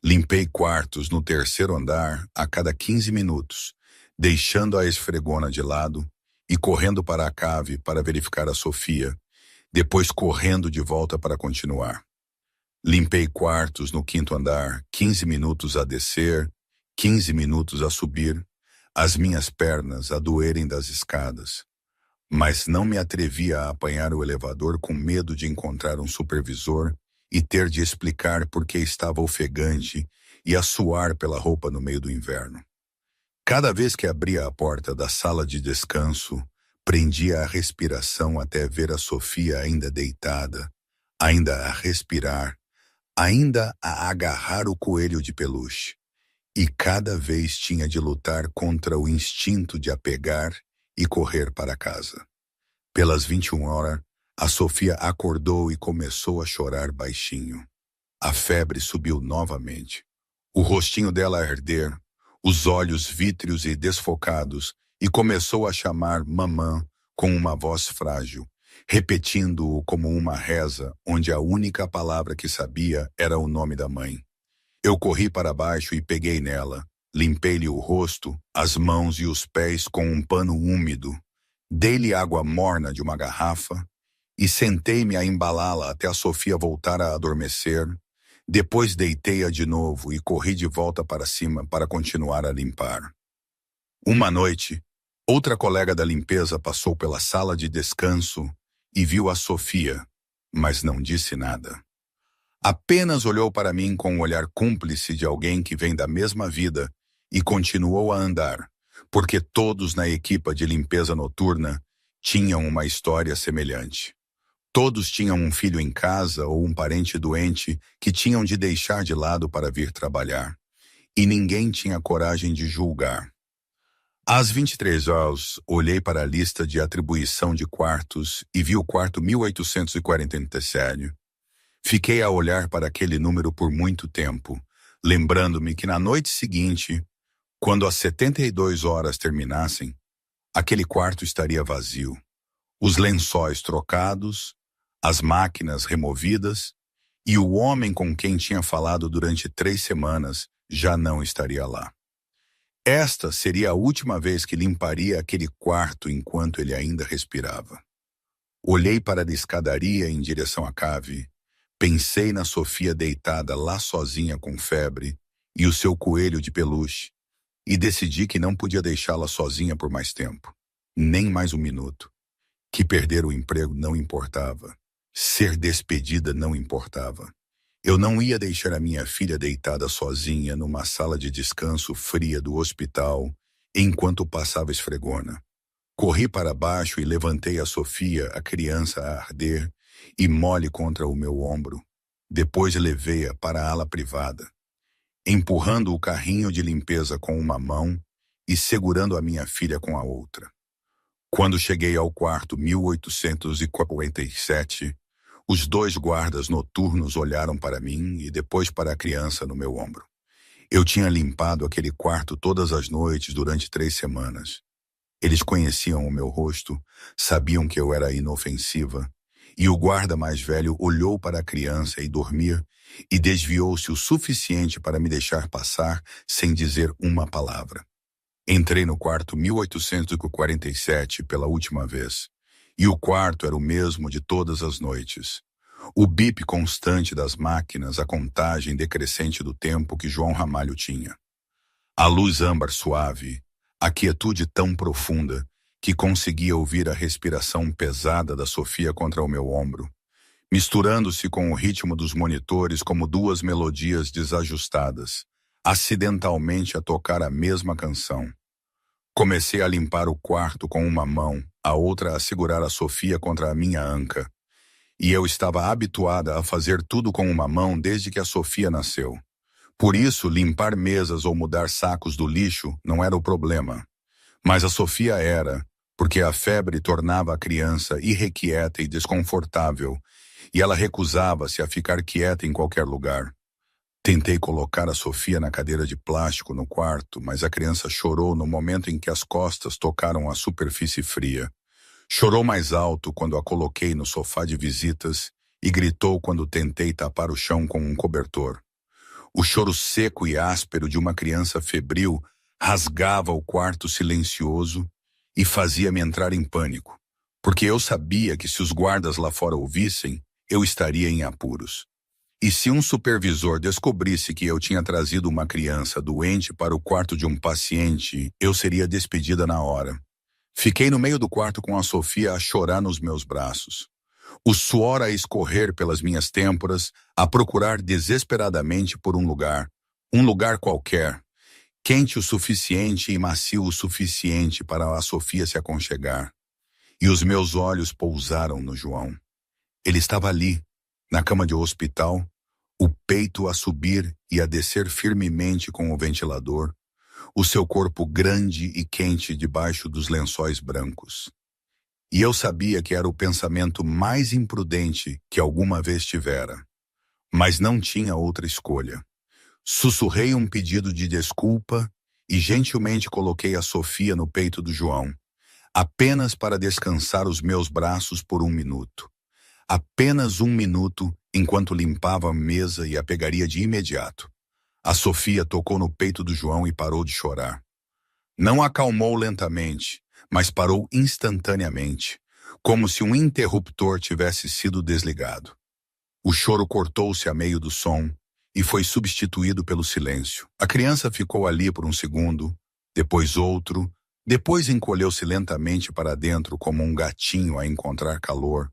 Limpei quartos no 3º andar a cada 15 minutos, deixando a esfregona de lado e correndo para a cave para verificar a Sofia, depois correndo de volta para continuar. Limpei quartos no 5º andar, 15 minutos a descer, 15 minutos a subir, as minhas pernas a doerem das escadas. Mas não me atrevia a apanhar o elevador com medo de encontrar um supervisor e ter de explicar por que estava ofegante e a suar pela roupa no meio do inverno. Cada vez que abria a porta da sala de descanso, prendia a respiração até ver a Sofia ainda deitada, ainda a respirar, ainda a agarrar o coelho de peluche, e cada vez tinha de lutar contra o instinto de a pegar e correr para casa. Pelas 21 horas, a Sofia acordou e começou a chorar baixinho. A febre subiu novamente. O rostinho dela a arder, os olhos vítreos e desfocados, e começou a chamar mamã com uma voz frágil, repetindo-o como uma reza, onde a única palavra que sabia era o nome da mãe. Eu corri para baixo e peguei nela, limpei-lhe o rosto, as mãos e os pés com um pano úmido, dei-lhe água morna de uma garrafa e sentei-me a embalá-la até a Sofia voltar a adormecer. Depois deitei-a de novo e corri de volta para cima para continuar a limpar. Uma noite, outra colega da limpeza passou pela sala de descanso e viu a Sofia, mas não disse nada. Apenas olhou para mim com um olhar cúmplice de alguém que vem da mesma vida e continuou a andar, porque todos na equipa de limpeza noturna tinham uma história semelhante. Todos tinham um filho em casa ou um parente doente que tinham de deixar de lado para vir trabalhar, e ninguém tinha coragem de julgar. Às 23 horas, olhei para a lista de atribuição de quartos e vi o quarto 1847. Fiquei a olhar para aquele número por muito tempo, lembrando-me que na noite seguinte, quando as 72 horas terminassem, aquele quarto estaria vazio, os lençóis trocados, as máquinas removidas, e o homem com quem tinha falado durante 3 semanas já não estaria lá. Esta seria a última vez que limparia aquele quarto enquanto ele ainda respirava. Olhei para a escadaria em direção à cave, pensei na Sofia deitada lá sozinha com febre e o seu coelho de peluche, e decidi que não podia deixá-la sozinha por mais tempo, nem mais um minuto. Que perder o emprego não importava, ser despedida não importava. Eu não ia deixar a minha filha deitada sozinha numa sala de descanso fria do hospital enquanto passava esfregona. Corri para baixo e levantei a Sofia, a criança a arder, e mole contra o meu ombro. Depois levei-a para a ala privada, empurrando o carrinho de limpeza com uma mão e segurando a minha filha com a outra. Quando cheguei ao quarto 1847, os 2 guardas noturnos olharam para mim e depois para a criança no meu ombro. Eu tinha limpado aquele quarto todas as noites durante 3 semanas. Eles conheciam o meu rosto, sabiam que eu era inofensiva, E o guarda mais velho olhou para a criança e dormir e desviou-se o suficiente para me deixar passar sem dizer uma palavra. Entrei no quarto 1847 pela última vez. E o quarto era o mesmo de todas as noites. O bip constante das máquinas, a contagem decrescente do tempo que João Ramalho tinha. A luz âmbar suave, a quietude tão profunda que conseguia ouvir a respiração pesada da Sofia contra o meu ombro, misturando-se com o ritmo dos monitores como duas melodias desajustadas, acidentalmente a tocar a mesma canção. Comecei a limpar o quarto com uma mão, a outra a segurar a Sofia contra a minha anca. E eu estava habituada a fazer tudo com uma mão desde que a Sofia nasceu. Por isso, limpar mesas ou mudar sacos do lixo não era o problema. Mas a Sofia era, porque a febre tornava a criança irrequieta e desconfortável, e ela recusava-se a ficar quieta em qualquer lugar. Tentei colocar a Sofia na cadeira de plástico no quarto, mas a criança chorou no momento em que as costas tocaram a superfície fria. Chorou mais alto quando a coloquei no sofá de visitas e gritou quando tentei tapar o chão com um cobertor. O choro seco e áspero de uma criança febril rasgava o quarto silencioso e fazia-me entrar em pânico, porque eu sabia que se os guardas lá fora ouvissem, eu estaria em apuros. E se um supervisor descobrisse que eu tinha trazido uma criança doente para o quarto de um paciente, eu seria despedida na hora. Fiquei no meio do quarto com a Sofia a chorar nos meus braços. O suor a escorrer pelas minhas têmporas, a procurar desesperadamente por um lugar qualquer, quente o suficiente e macio o suficiente para a Sofia se aconchegar. E os meus olhos pousaram no João. Ele estava ali, na cama de hospital, o peito a subir e a descer firmemente com o ventilador, o seu corpo grande e quente debaixo dos lençóis brancos. E eu sabia que era o pensamento mais imprudente que alguma vez tivera. Mas não tinha outra escolha. Sussurrei um pedido de desculpa e gentilmente coloquei a Sofia no peito do João, apenas para descansar os meus braços por 1 minuto. Apenas 1 minuto, enquanto limpava a mesa e a pegaria de imediato. A Sofia tocou no peito do João e parou de chorar. Não acalmou lentamente, mas parou instantaneamente, como se um interruptor tivesse sido desligado. O choro cortou-se a meio do som e foi substituído pelo silêncio. A criança ficou ali por 1 segundo, depois outro, depois encolheu-se lentamente para dentro como um gatinho a encontrar calor,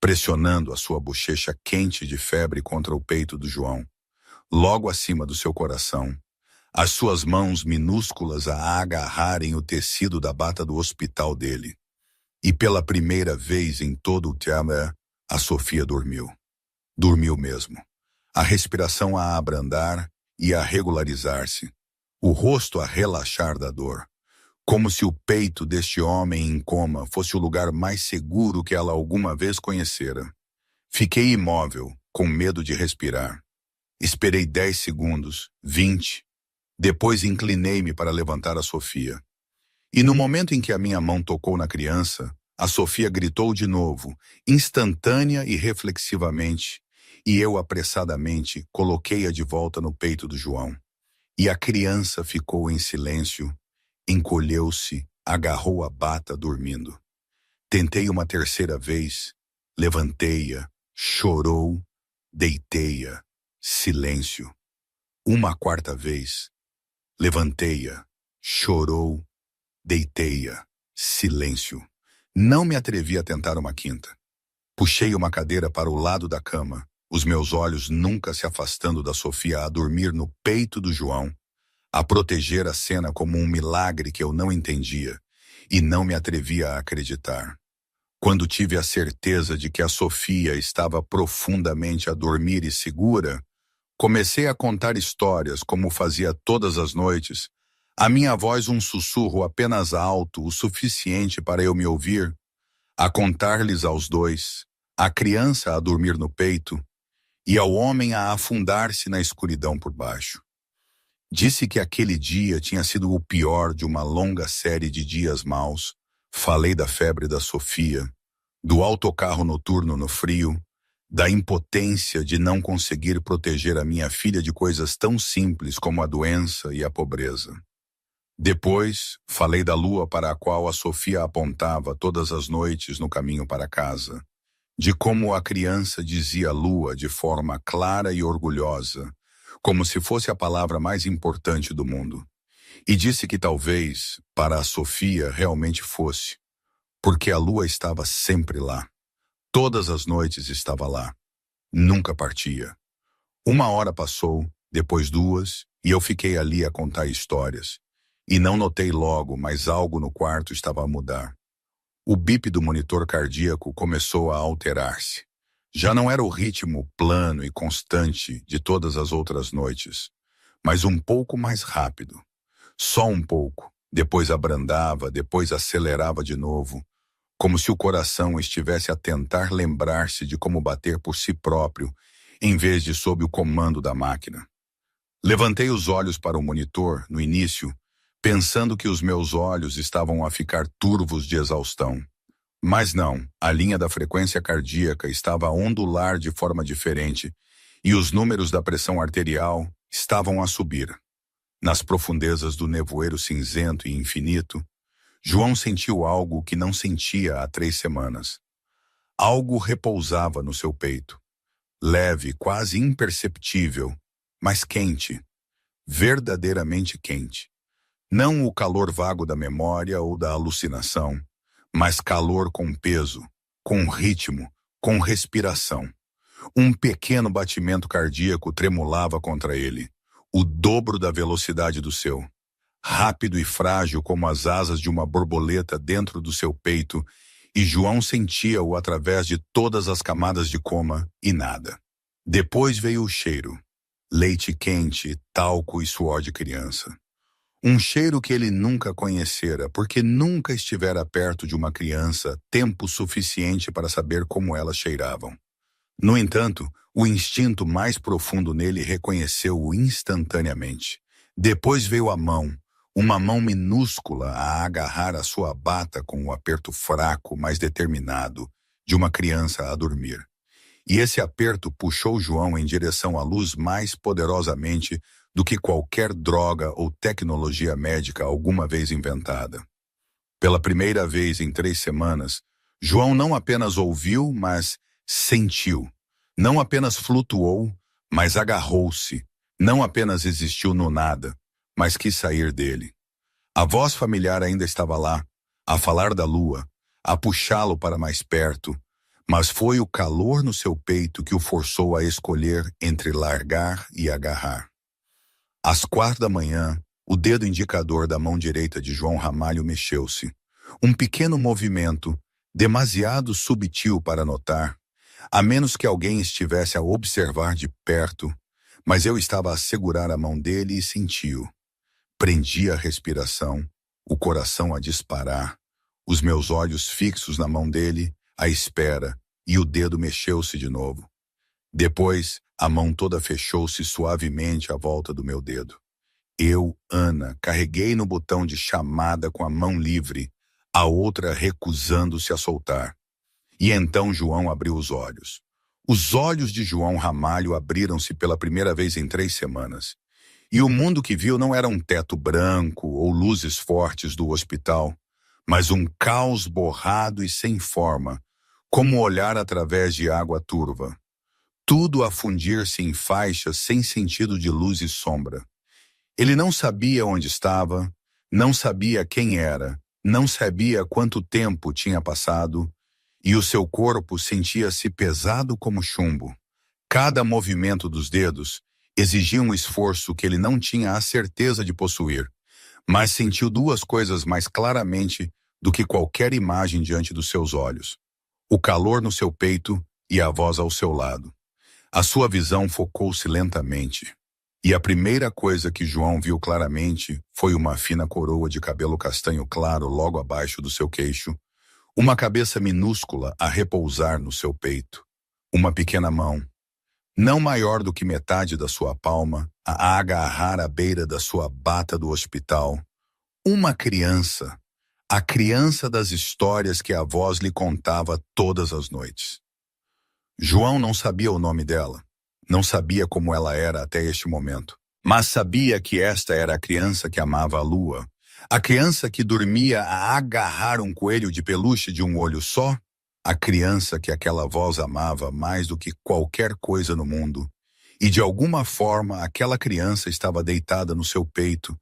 pressionando a sua bochecha quente de febre contra o peito do João, logo acima do seu coração, as suas mãos minúsculas a agarrarem o tecido da bata do hospital dele. E pela primeira vez em todo o tema, a Sofia dormiu. Dormiu mesmo. A respiração a abrandar e a regularizar-se, o rosto a relaxar da dor, como se o peito deste homem em coma fosse o lugar mais seguro que ela alguma vez conhecera. Fiquei imóvel, com medo de respirar. Esperei 10 segundos, 20. Depois inclinei-me para levantar a Sofia. E no momento em que a minha mão tocou na criança, a Sofia gritou de novo, instantânea e reflexivamente, e eu apressadamente coloquei-a de volta no peito do João. E a criança ficou em silêncio, encolheu-se, agarrou a bata dormindo. Tentei uma terceira vez, levantei-a, chorou, deitei-a, silêncio. Uma quarta vez, levantei-a, chorou, deitei-a, silêncio. Não me atrevi a tentar uma quinta. Puxei uma cadeira para o lado da cama, os meus olhos nunca se afastando da Sofia a dormir no peito do João, a proteger a cena como um milagre que eu não entendia e não me atrevia a acreditar. Quando tive a certeza de que a Sofia estava profundamente a dormir e segura, comecei a contar histórias como fazia todas as noites, a minha voz um sussurro apenas alto o suficiente para eu me ouvir, a contar-lhes aos dois, a criança a dormir no peito e ao homem a afundar-se na escuridão por baixo. Disse que aquele dia tinha sido o pior de uma longa série de dias maus. Falei da febre da Sofia, do autocarro noturno no frio, da impotência de não conseguir proteger a minha filha de coisas tão simples como a doença e a pobreza. Depois, falei da lua para a qual a Sofia apontava todas as noites no caminho para casa, de como a criança dizia lua de forma clara e orgulhosa, como se fosse a palavra mais importante do mundo. E disse que talvez, para a Sofia, realmente fosse, porque a lua estava sempre lá. Todas as noites estava lá. Nunca partia. 1 hora passou, depois 2, e eu fiquei ali a contar histórias. E não notei logo, mas algo no quarto estava a mudar. O bip do monitor cardíaco começou a alterar-se. Já não era o ritmo plano e constante de todas as outras noites, mas um pouco mais rápido. Só um pouco. Depois abrandava, depois acelerava de novo, como se o coração estivesse a tentar lembrar-se de como bater por si próprio, em vez de sob o comando da máquina. Levantei os olhos para o monitor, no início, pensando que os meus olhos estavam a ficar turvos de exaustão. Mas não, a linha da frequência cardíaca estava a ondular de forma diferente e os números da pressão arterial estavam a subir. Nas profundezas do nevoeiro cinzento e infinito, João sentiu algo que não sentia há 3 semanas. Algo repousava no seu peito. Leve, quase imperceptível, mas quente. Verdadeiramente quente. Não o calor vago da memória ou da alucinação, mas calor com peso, com ritmo, com respiração. Um pequeno batimento cardíaco tremulava contra ele, o dobro da velocidade do seu. Rápido e frágil como as asas de uma borboleta dentro do seu peito, e João sentia-o através de todas as camadas de coma e nada. Depois veio o cheiro. Leite quente, talco e suor de criança. Um cheiro que ele nunca conhecera, porque nunca estivera perto de uma criança tempo suficiente para saber como elas cheiravam. No entanto, o instinto mais profundo nele reconheceu-o instantaneamente. Depois veio a mão, uma mão minúscula a agarrar a sua bata com o aperto fraco, mas determinado, de uma criança a dormir. E esse aperto puxou João em direção à luz mais poderosamente do que qualquer droga ou tecnologia médica alguma vez inventada. Pela primeira vez em 3 semanas, João não apenas ouviu, mas sentiu. Não apenas flutuou, mas agarrou-se. Não apenas existiu no nada, mas quis sair dele. A voz familiar ainda estava lá, a falar da lua, a puxá-lo para mais perto, mas foi o calor no seu peito que o forçou a escolher entre largar e agarrar. Às 4 da manhã, o dedo indicador da mão direita de João Ramalho mexeu-se. Um pequeno movimento, demasiado subtil para notar, a menos que alguém estivesse a observar de perto, mas eu estava a segurar a mão dele e senti-o. Prendi a respiração, o coração a disparar, os meus olhos fixos na mão dele, à espera, e o dedo mexeu-se de novo. Depois, a mão toda fechou-se suavemente à volta do meu dedo. Eu, Ana, carreguei no botão de chamada com a mão livre, a outra recusando-se a soltar. E então João abriu os olhos. Os olhos de João Ramalho abriram-se pela primeira vez em 3 semanas. E o mundo que viu não era um teto branco ou luzes fortes do hospital, mas um caos borrado e sem forma, como olhar através de água turva. Tudo a fundir-se em faixas sem sentido de luz e sombra. Ele não sabia onde estava, não sabia quem era, não sabia quanto tempo tinha passado, e o seu corpo sentia-se pesado como chumbo. Cada movimento dos dedos exigia um esforço que ele não tinha a certeza de possuir, mas sentiu 2 coisas mais claramente do que qualquer imagem diante dos seus olhos: o calor no seu peito e a voz ao seu lado. A sua visão focou-se lentamente, e a primeira coisa que João viu claramente foi uma fina coroa de cabelo castanho claro logo abaixo do seu queixo, uma cabeça minúscula a repousar no seu peito, uma pequena mão, não maior do que metade da sua palma, a agarrar a beira da sua bata do hospital, uma criança, A criança das histórias que a voz lhe contava todas as noites. João não sabia o nome dela, não sabia como ela era até este momento, mas sabia que esta era a criança que amava a lua, a criança que dormia a agarrar um coelho de peluche de um olho só, a criança que aquela voz amava mais do que qualquer coisa no mundo. E de alguma forma aquela criança estava deitada no seu peito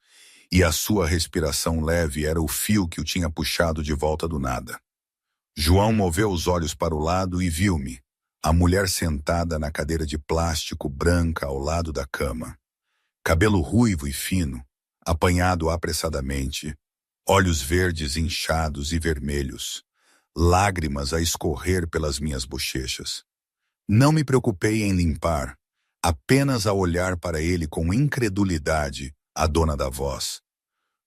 e a sua respiração leve era o fio que o tinha puxado de volta do nada. João moveu os olhos para o lado e viu-me, a mulher sentada na cadeira de plástico branca ao lado da cama. Cabelo ruivo e fino, apanhado apressadamente, olhos verdes inchados e vermelhos, lágrimas a escorrer pelas minhas bochechas. Não me preocupei em limpar, apenas a olhar para ele com incredulidade, a dona da voz.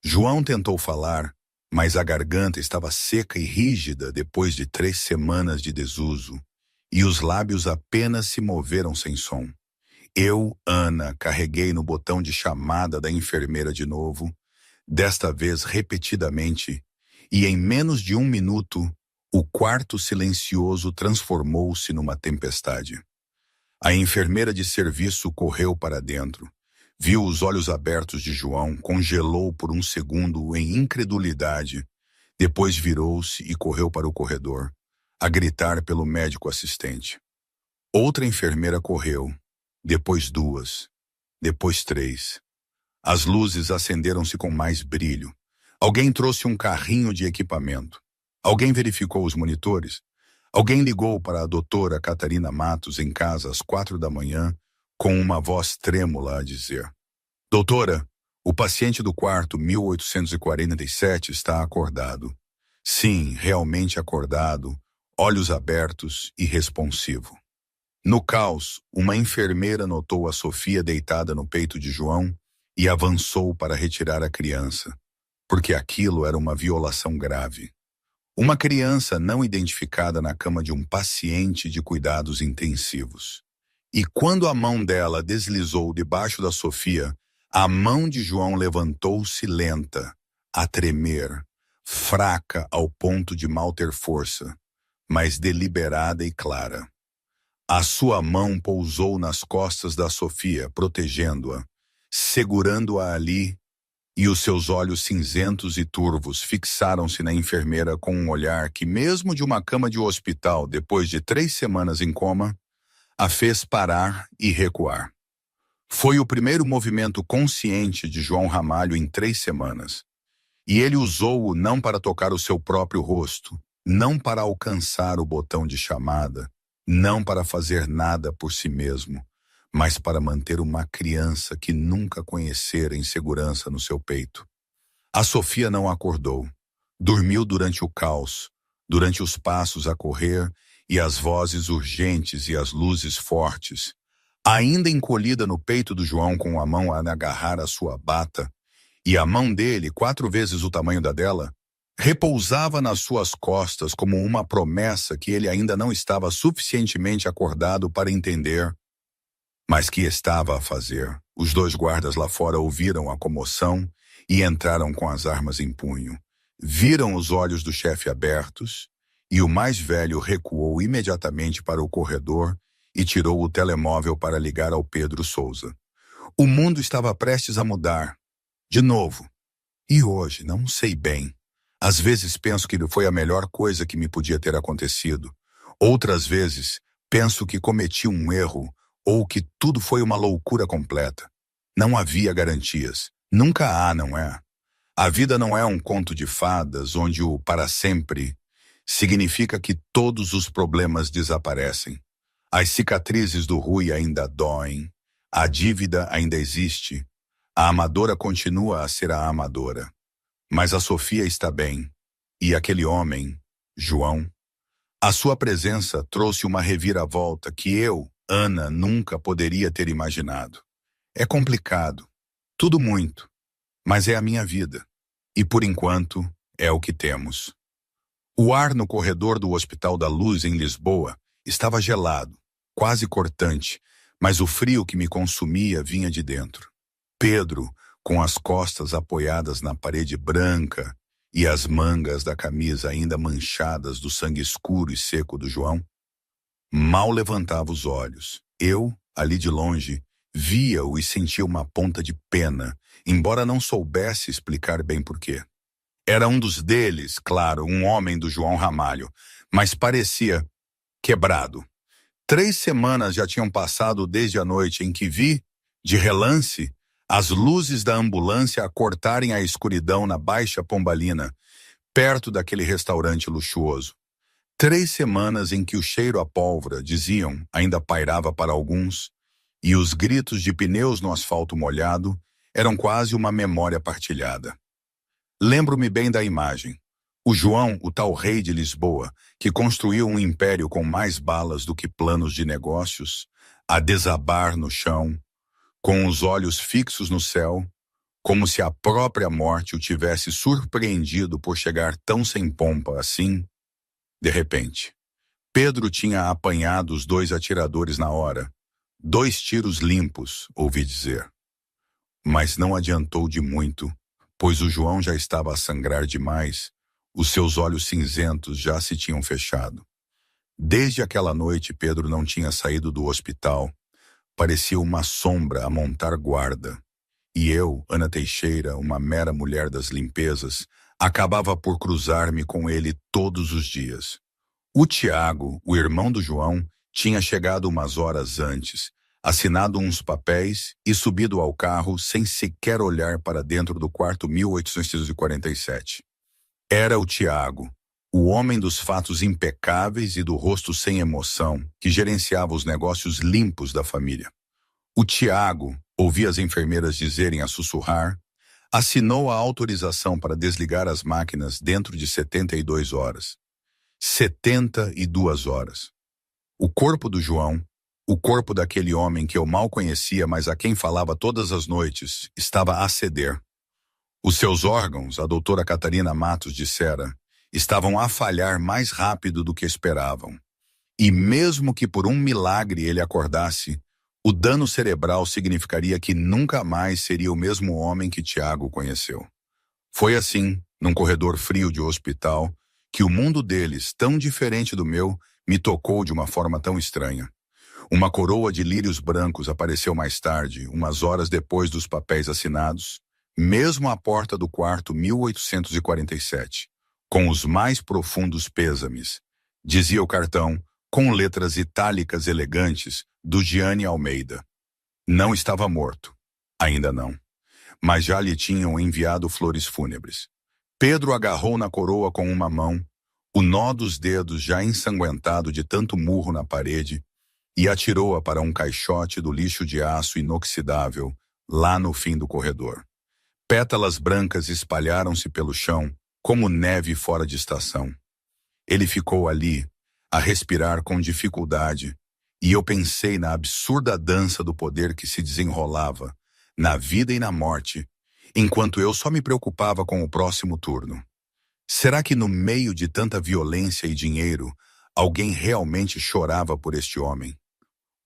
João tentou falar, mas a garganta estava seca e rígida depois de 3 semanas de desuso, e os lábios apenas se moveram sem som. Eu, Ana, carreguei no botão de chamada da enfermeira de novo, desta vez repetidamente, e em menos de 1 minuto, o quarto silencioso transformou-se numa tempestade. A enfermeira de serviço correu para dentro. Viu os olhos abertos de João, congelou por 1 segundo em incredulidade. Depois virou-se e correu para o corredor, a gritar pelo médico assistente. Outra enfermeira correu, depois 2, depois 3. As luzes acenderam-se com mais brilho. Alguém trouxe um carrinho de equipamento. Alguém verificou os monitores. Alguém ligou para a doutora Catarina Matos em casa às 4 da manhã, com uma voz trêmula a dizer: Doutora, o paciente do quarto 1847 está acordado. Sim, realmente acordado, olhos abertos e responsivo. No caos, uma enfermeira notou a Sofia deitada no peito de João e avançou para retirar a criança, porque aquilo era uma violação grave. Uma criança não identificada na cama de um paciente de cuidados intensivos. E quando a mão dela deslizou debaixo da Sofia, a mão de João levantou-se lenta, a tremer, fraca ao ponto de mal ter força, mas deliberada e clara. A sua mão pousou nas costas da Sofia, protegendo-a, segurando-a ali, e os seus olhos cinzentos e turvos fixaram-se na enfermeira com um olhar que, mesmo de uma cama de hospital depois de 3 semanas em coma, a fez parar e recuar. Foi o primeiro movimento consciente de João Ramalho em 3 semanas. E ele usou-o não para tocar o seu próprio rosto, não para alcançar o botão de chamada, não para fazer nada por si mesmo, mas para manter uma criança que nunca conhecera em segurança no seu peito. A Sofia não acordou. Dormiu durante o caos, durante os passos a correr e as vozes urgentes e as luzes fortes. Ainda encolhida no peito do João com a mão a agarrar a sua bata, e a mão dele, 4 vezes o tamanho da dela, repousava nas suas costas como uma promessa que ele ainda não estava suficientemente acordado para entender, mas que estava a fazer. Os 2 guardas lá fora ouviram a comoção e entraram com as armas em punho. Viram os olhos do chefe abertos e o mais velho recuou imediatamente para o corredor e tirou o telemóvel para ligar ao Pedro Souza. O mundo estava prestes a mudar. De novo. E hoje, não sei bem. Às vezes penso que foi a melhor coisa que me podia ter acontecido. Outras vezes penso que cometi um erro ou que tudo foi uma loucura completa. Não havia garantias. Nunca há, não é? A vida não é um conto de fadas onde o para sempre significa que todos os problemas desaparecem. As cicatrizes do Rui ainda doem. A dívida ainda existe. A amadora continua a ser a amadora. Mas a Sofia está bem. E aquele homem, João, a sua presença trouxe uma reviravolta que eu, Ana, nunca poderia ter imaginado. É complicado. Tudo muito. Mas é a minha vida. E por enquanto, é o que temos. O ar no corredor do Hospital da Luz em Lisboa estava gelado, quase cortante, mas o frio que me consumia vinha de dentro. Pedro, com as costas apoiadas na parede branca e as mangas da camisa ainda manchadas do sangue escuro e seco do João. Mal levantava os olhos. Eu, ali de longe, via-o e sentia uma ponta de pena, embora não soubesse explicar bem porquê. Era um dos deles, claro, um homem do João Ramalho, mas parecia quebrado. 3 semanas já tinham passado desde a noite em que vi, de relance, as luzes da ambulância a cortarem a escuridão na Baixa Pombalina, perto daquele restaurante luxuoso. 3 semanas em que o cheiro a pólvora, diziam, ainda pairava para alguns, e os gritos de pneus no asfalto molhado eram quase uma memória partilhada. Lembro-me bem da imagem. O João, o tal rei de Lisboa, que construiu um império com mais balas do que planos de negócios, a desabar no chão, com os olhos fixos no céu, como se a própria morte o tivesse surpreendido por chegar tão sem pompa assim. De repente, Pedro tinha apanhado os 2 atiradores na hora. 2 tiros limpos, ouvi dizer. Mas não adiantou de muito, pois o João já estava a sangrar demais. Os seus olhos cinzentos já se tinham fechado. Desde aquela noite, Pedro não tinha saído do hospital. Parecia uma sombra a montar guarda. E eu, Ana Teixeira, uma mera mulher das limpezas, acabava por cruzar-me com ele todos os dias. O Tiago, o irmão do João, tinha chegado umas horas antes, assinado uns papéis e subido ao carro sem sequer olhar para dentro do quarto 1847. Era o Tiago, o homem dos fatos impecáveis e do rosto sem emoção, que gerenciava os negócios limpos da família. O Tiago, ouvi as enfermeiras dizerem a sussurrar, assinou a autorização para desligar as máquinas dentro de 72 horas. 72 horas. O corpo do João, o corpo daquele homem que eu mal conhecia, mas a quem falava todas as noites, estava a ceder. Os seus órgãos, a doutora Catarina Matos dissera, estavam a falhar mais rápido do que esperavam. E mesmo que por um milagre ele acordasse, o dano cerebral significaria que nunca mais seria o mesmo homem que Tiago conheceu. Foi assim, num corredor frio de hospital, que o mundo deles, tão diferente do meu, me tocou de uma forma tão estranha. Uma coroa de lírios brancos apareceu mais tarde, umas horas depois dos papéis assinados, mesmo à porta do quarto 1847, com os mais profundos pêsames, dizia o cartão, com letras itálicas elegantes, do Gianni Almeida. Não estava morto, ainda não, mas já lhe tinham enviado flores fúnebres. Pedro agarrou na coroa com uma mão, o nó dos dedos já ensanguentado de tanto murro na parede, e atirou-a para um caixote do lixo de aço inoxidável, lá no fim do corredor. Pétalas brancas espalharam-se pelo chão, como neve fora de estação. Ele ficou ali, a respirar com dificuldade, e eu pensei na absurda dança do poder que se desenrolava, na vida e na morte, enquanto eu só me preocupava com o próximo turno. Será que no meio de tanta violência e dinheiro, alguém realmente chorava por este homem?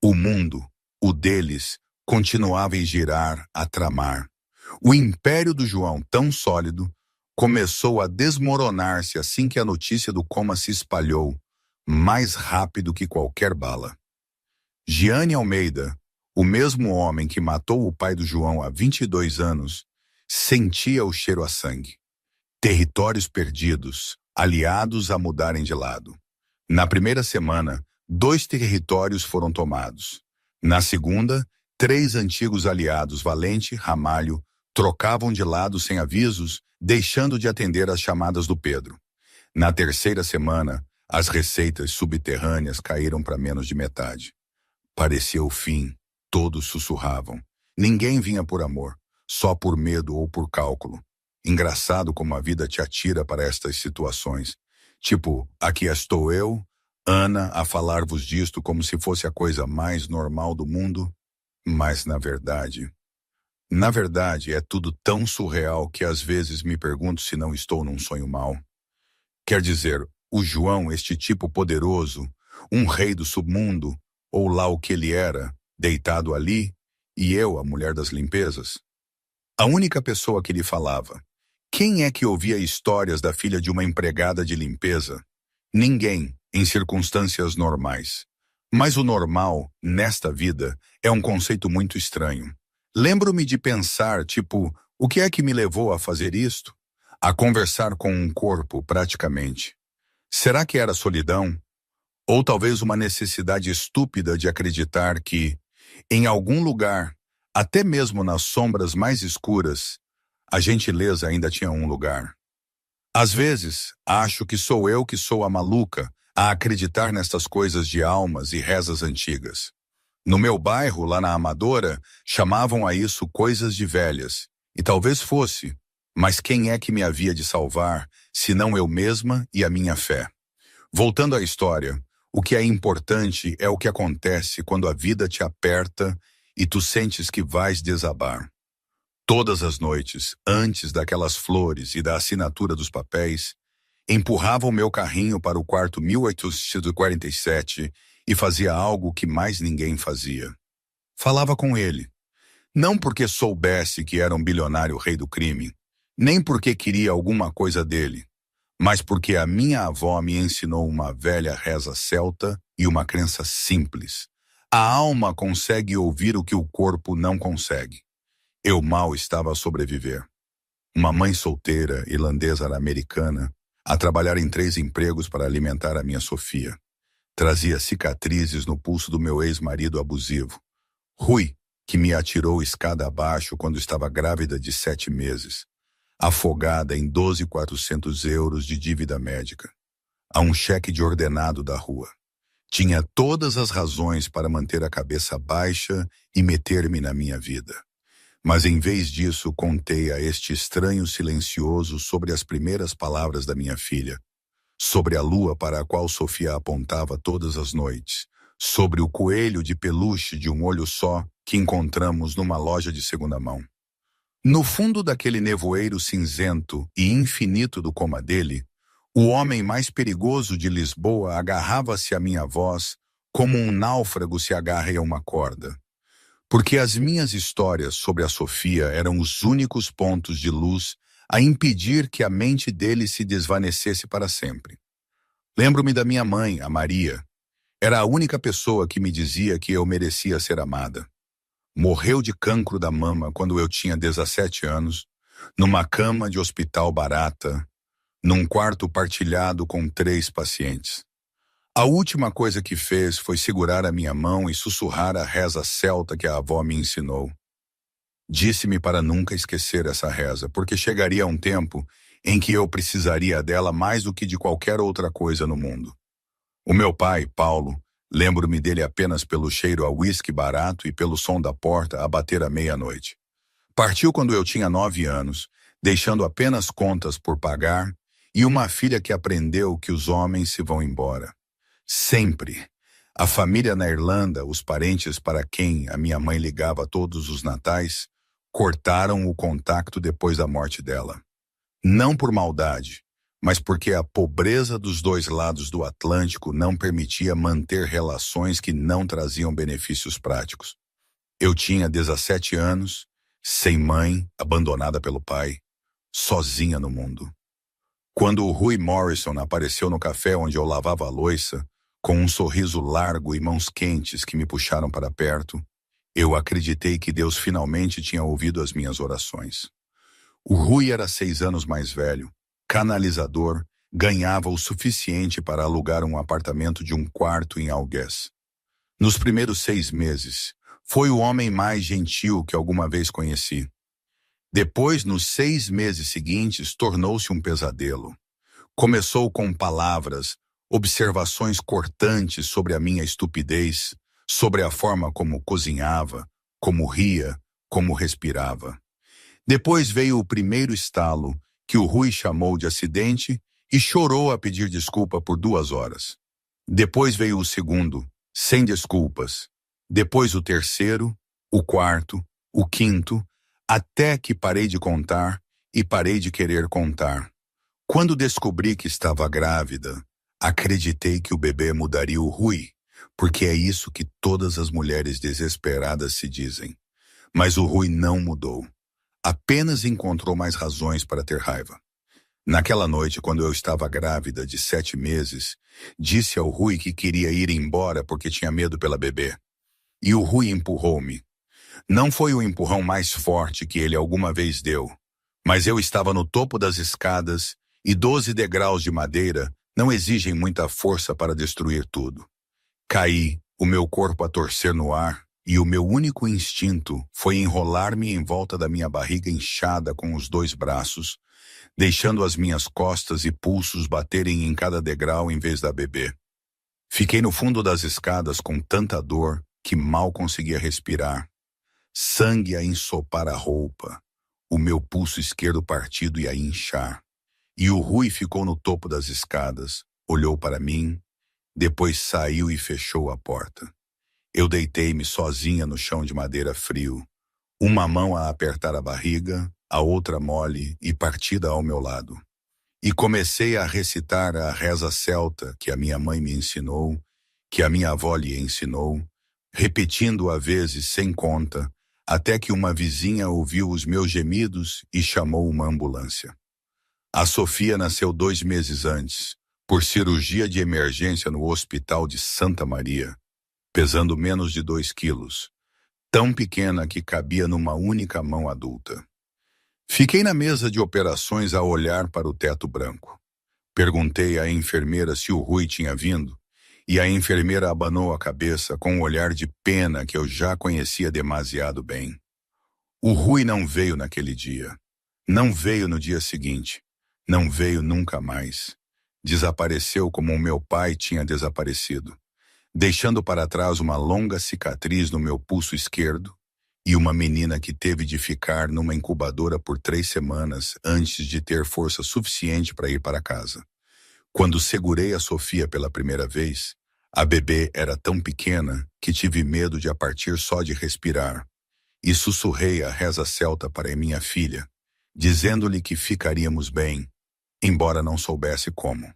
O mundo, o deles, continuava a girar, a tramar. O império do João, tão sólido, começou a desmoronar-se assim que a notícia do coma se espalhou, mais rápido que qualquer bala. Gianni Almeida, o mesmo homem que matou o pai do João há 22 anos, sentia o cheiro a sangue. Territórios perdidos, aliados a mudarem de lado. Na primeira semana, 2 territórios foram tomados. Na segunda, 3 antigos aliados, Valente, Ramalho, trocavam de lado sem avisos, deixando de atender às chamadas do Pedro. Na terceira semana, as receitas subterrâneas caíram para menos de metade. Parecia o fim, todos sussurravam. Ninguém vinha por amor, só por medo ou por cálculo. Engraçado como a vida te atira para estas situações. Tipo, aqui estou eu, Ana, a falar-vos disto como se fosse a coisa mais normal do mundo, mas na verdade é tudo tão surreal que às vezes me pergunto se não estou num sonho mau. Quer dizer, o João, este tipo poderoso, um rei do submundo, ou lá o que ele era, deitado ali, e eu, a mulher das limpezas. A única pessoa que lhe falava, Quem é que ouvia histórias da filha de uma empregada de limpeza? Ninguém, em circunstâncias normais. Mas o normal, nesta vida, é um conceito muito estranho. Lembro-me de pensar, tipo, o que é que me levou a fazer isto? A conversar com um corpo, praticamente. Será que era solidão? Ou talvez uma necessidade estúpida de acreditar que, em algum lugar, até mesmo nas sombras mais escuras, a gentileza ainda tinha um lugar. Às vezes, acho que sou eu que sou a maluca a acreditar nestas coisas de almas e rezas antigas. No meu bairro, lá na Amadora, chamavam a isso coisas de velhas. E talvez fosse, mas quem é que me havia de salvar, senão eu mesma e a minha fé? Voltando à história, o que é importante é o que acontece quando a vida te aperta e tu sentes que vais desabar. Todas as noites, antes daquelas flores e da assinatura dos papéis, empurrava o meu carrinho para o quarto 1847 e fazia algo que mais ninguém fazia. Falava com ele, não porque soubesse que era um bilionário rei do crime, nem porque queria alguma coisa dele, mas porque a minha avó me ensinou uma velha reza celta e uma crença simples. A alma consegue ouvir o que o corpo não consegue. Eu mal estava a sobreviver. Uma mãe solteira, irlandesa-americana, a trabalhar em 3 empregos para alimentar a minha Sofia. Trazia cicatrizes no pulso do meu ex-marido abusivo. Rui, que me atirou escada abaixo quando estava grávida de 7 meses. Afogada em 12.400 euros de dívida médica. A um cheque de ordenado da rua. Tinha todas as razões para manter a cabeça baixa e meter-me na minha vida. Mas em vez disso, contei a este estranho silencioso sobre as primeiras palavras da minha filha, sobre a lua para a qual Sofia apontava todas as noites, sobre o coelho de peluche de um olho só que encontramos numa loja de segunda mão. No fundo daquele nevoeiro cinzento e infinito do coma dele, o homem mais perigoso de Lisboa agarrava-se à minha voz como um náufrago se agarra a uma corda. Porque as minhas histórias sobre a Sofia eram os únicos pontos de luz a impedir que a mente dele se desvanecesse para sempre. Lembro-me da minha mãe, a Maria. Era a única pessoa que me dizia que eu merecia ser amada. Morreu de cancro da mama quando eu tinha 17 anos, numa cama de hospital barata, num quarto partilhado com 3 pacientes. A última coisa que fez foi segurar a minha mão e sussurrar a reza celta que a avó me ensinou. Disse-me para nunca esquecer essa reza, porque chegaria um tempo em que eu precisaria dela mais do que de qualquer outra coisa no mundo. O meu pai, Paulo, lembro-me dele apenas pelo cheiro a uísque barato e pelo som da porta a bater à meia-noite. Partiu quando eu tinha 9 anos, deixando apenas contas por pagar e uma filha que aprendeu que os homens se vão embora. Sempre. A família na Irlanda, os parentes para quem a minha mãe ligava todos os natais, cortaram o contato depois da morte dela. Não por maldade, mas porque a pobreza dos 2 lados do Atlântico não permitia manter relações que não traziam benefícios práticos. Eu tinha 17 anos, sem mãe, abandonada pelo pai, sozinha no mundo. Quando o Rui Morrison apareceu no café onde eu lavava a louça, com um sorriso largo e mãos quentes que me puxaram para perto, eu acreditei que Deus finalmente tinha ouvido as minhas orações. O Rui era 6 anos mais velho, canalizador, ganhava o suficiente para alugar um apartamento de 1 quarto em Algés. Nos primeiros 6 meses, foi o homem mais gentil que alguma vez conheci. Depois, nos 6 meses seguintes, tornou-se um pesadelo. Começou com palavras, observações cortantes sobre a minha estupidez, sobre a forma como cozinhava, como ria, como respirava. Depois veio o primeiro estalo, que o Rui chamou de acidente, e chorou a pedir desculpa por 2 horas. Depois veio o segundo, sem desculpas. Depois o terceiro, o quarto, o quinto, até que parei de contar e parei de querer contar. Quando descobri que estava grávida, acreditei que o bebê mudaria o Rui, porque é isso que todas as mulheres desesperadas se dizem. Mas o Rui não mudou. Apenas encontrou mais razões para ter raiva. Naquela noite, quando eu estava grávida de 7 meses, disse ao Rui que queria ir embora porque tinha medo pela bebê. E o Rui empurrou-me. Não foi o empurrão mais forte que ele alguma vez deu, mas eu estava no topo das escadas e 12 degraus de madeira não exigem muita força para destruir tudo. Caí, o meu corpo a torcer no ar, e o meu único instinto foi enrolar-me em volta da minha barriga inchada com os 2 braços, deixando as minhas costas e pulsos baterem em cada degrau em vez da bebê. Fiquei no fundo das escadas com tanta dor que mal conseguia respirar. Sangue a ensopar a roupa, o meu pulso esquerdo partido e a inchar. E o Rui ficou no topo das escadas, olhou para mim, depois saiu e fechou a porta. Eu deitei-me sozinha no chão de madeira frio, uma mão a apertar a barriga, a outra mole e partida ao meu lado. E comecei a recitar a reza celta que a minha mãe me ensinou, que a minha avó lhe ensinou, repetindo-a vezes sem conta, até que uma vizinha ouviu os meus gemidos e chamou uma ambulância. A Sofia nasceu 2 meses antes, por cirurgia de emergência no Hospital de Santa Maria, pesando menos de 2 quilos, tão pequena que cabia numa única mão adulta. Fiquei na mesa de operações a olhar para o teto branco. Perguntei à enfermeira se o Rui tinha vindo, e a enfermeira abanou a cabeça com um olhar de pena que eu já conhecia demasiado bem. O Rui não veio naquele dia. Não veio no dia seguinte. Não veio nunca mais. Desapareceu como o meu pai tinha desaparecido, deixando para trás uma longa cicatriz no meu pulso esquerdo e uma menina que teve de ficar numa incubadora por 3 semanas antes de ter força suficiente para ir para casa. Quando segurei a Sofia pela primeira vez, a bebê era tão pequena que tive medo de a partir só de respirar, e sussurrei a reza celta para minha filha, dizendo-lhe que ficaríamos bem, embora não soubesse como.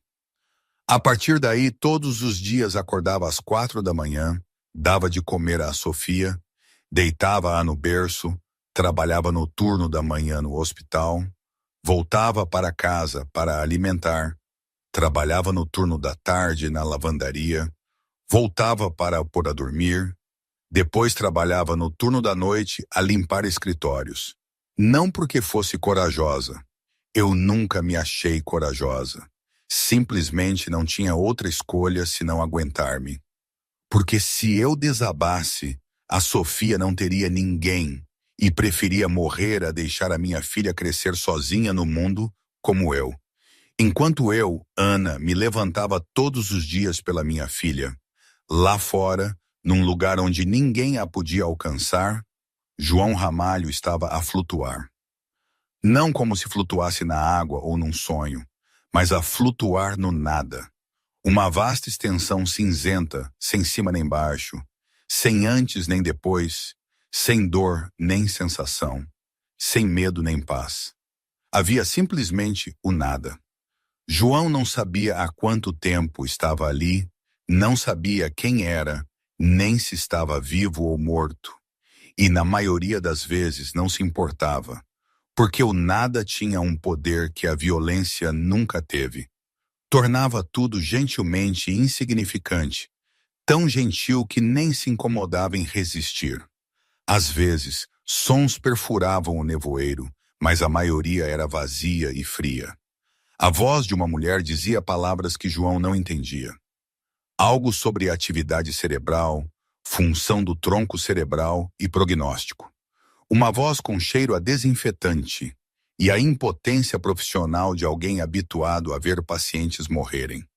A partir daí, todos os dias acordava às 4 da manhã, dava de comer à Sofia, deitava-a no berço, trabalhava no turno da manhã no hospital, voltava para casa para alimentar, trabalhava no turno da tarde na lavandaria, voltava para pôr a dormir, depois trabalhava no turno da noite a limpar escritórios. Não porque fosse corajosa. Eu nunca me achei corajosa. Simplesmente não tinha outra escolha senão aguentar-me. Porque se eu desabasse, a Sofia não teria ninguém e preferia morrer a deixar a minha filha crescer sozinha no mundo como eu. Enquanto eu, Ana, me levantava todos os dias pela minha filha, lá fora, num lugar onde ninguém a podia alcançar, João Ramalho estava a flutuar. Não como se flutuasse na água ou num sonho, mas a flutuar no nada. Uma vasta extensão cinzenta, sem cima nem baixo, sem antes nem depois, sem dor nem sensação, sem medo nem paz. Havia simplesmente o nada. João não sabia há quanto tempo estava ali, não sabia quem era, nem se estava vivo ou morto. E na maioria das vezes não se importava, porque o nada tinha um poder que a violência nunca teve. Tornava tudo gentilmente insignificante, tão gentil que nem se incomodava em resistir. Às vezes, sons perfuravam o nevoeiro, mas a maioria era vazia e fria. A voz de uma mulher dizia palavras que João não entendia. Algo sobre atividade cerebral, função do tronco cerebral e prognóstico. Uma voz com cheiro a desinfetante e a impotência profissional de alguém habituado a ver pacientes morrerem.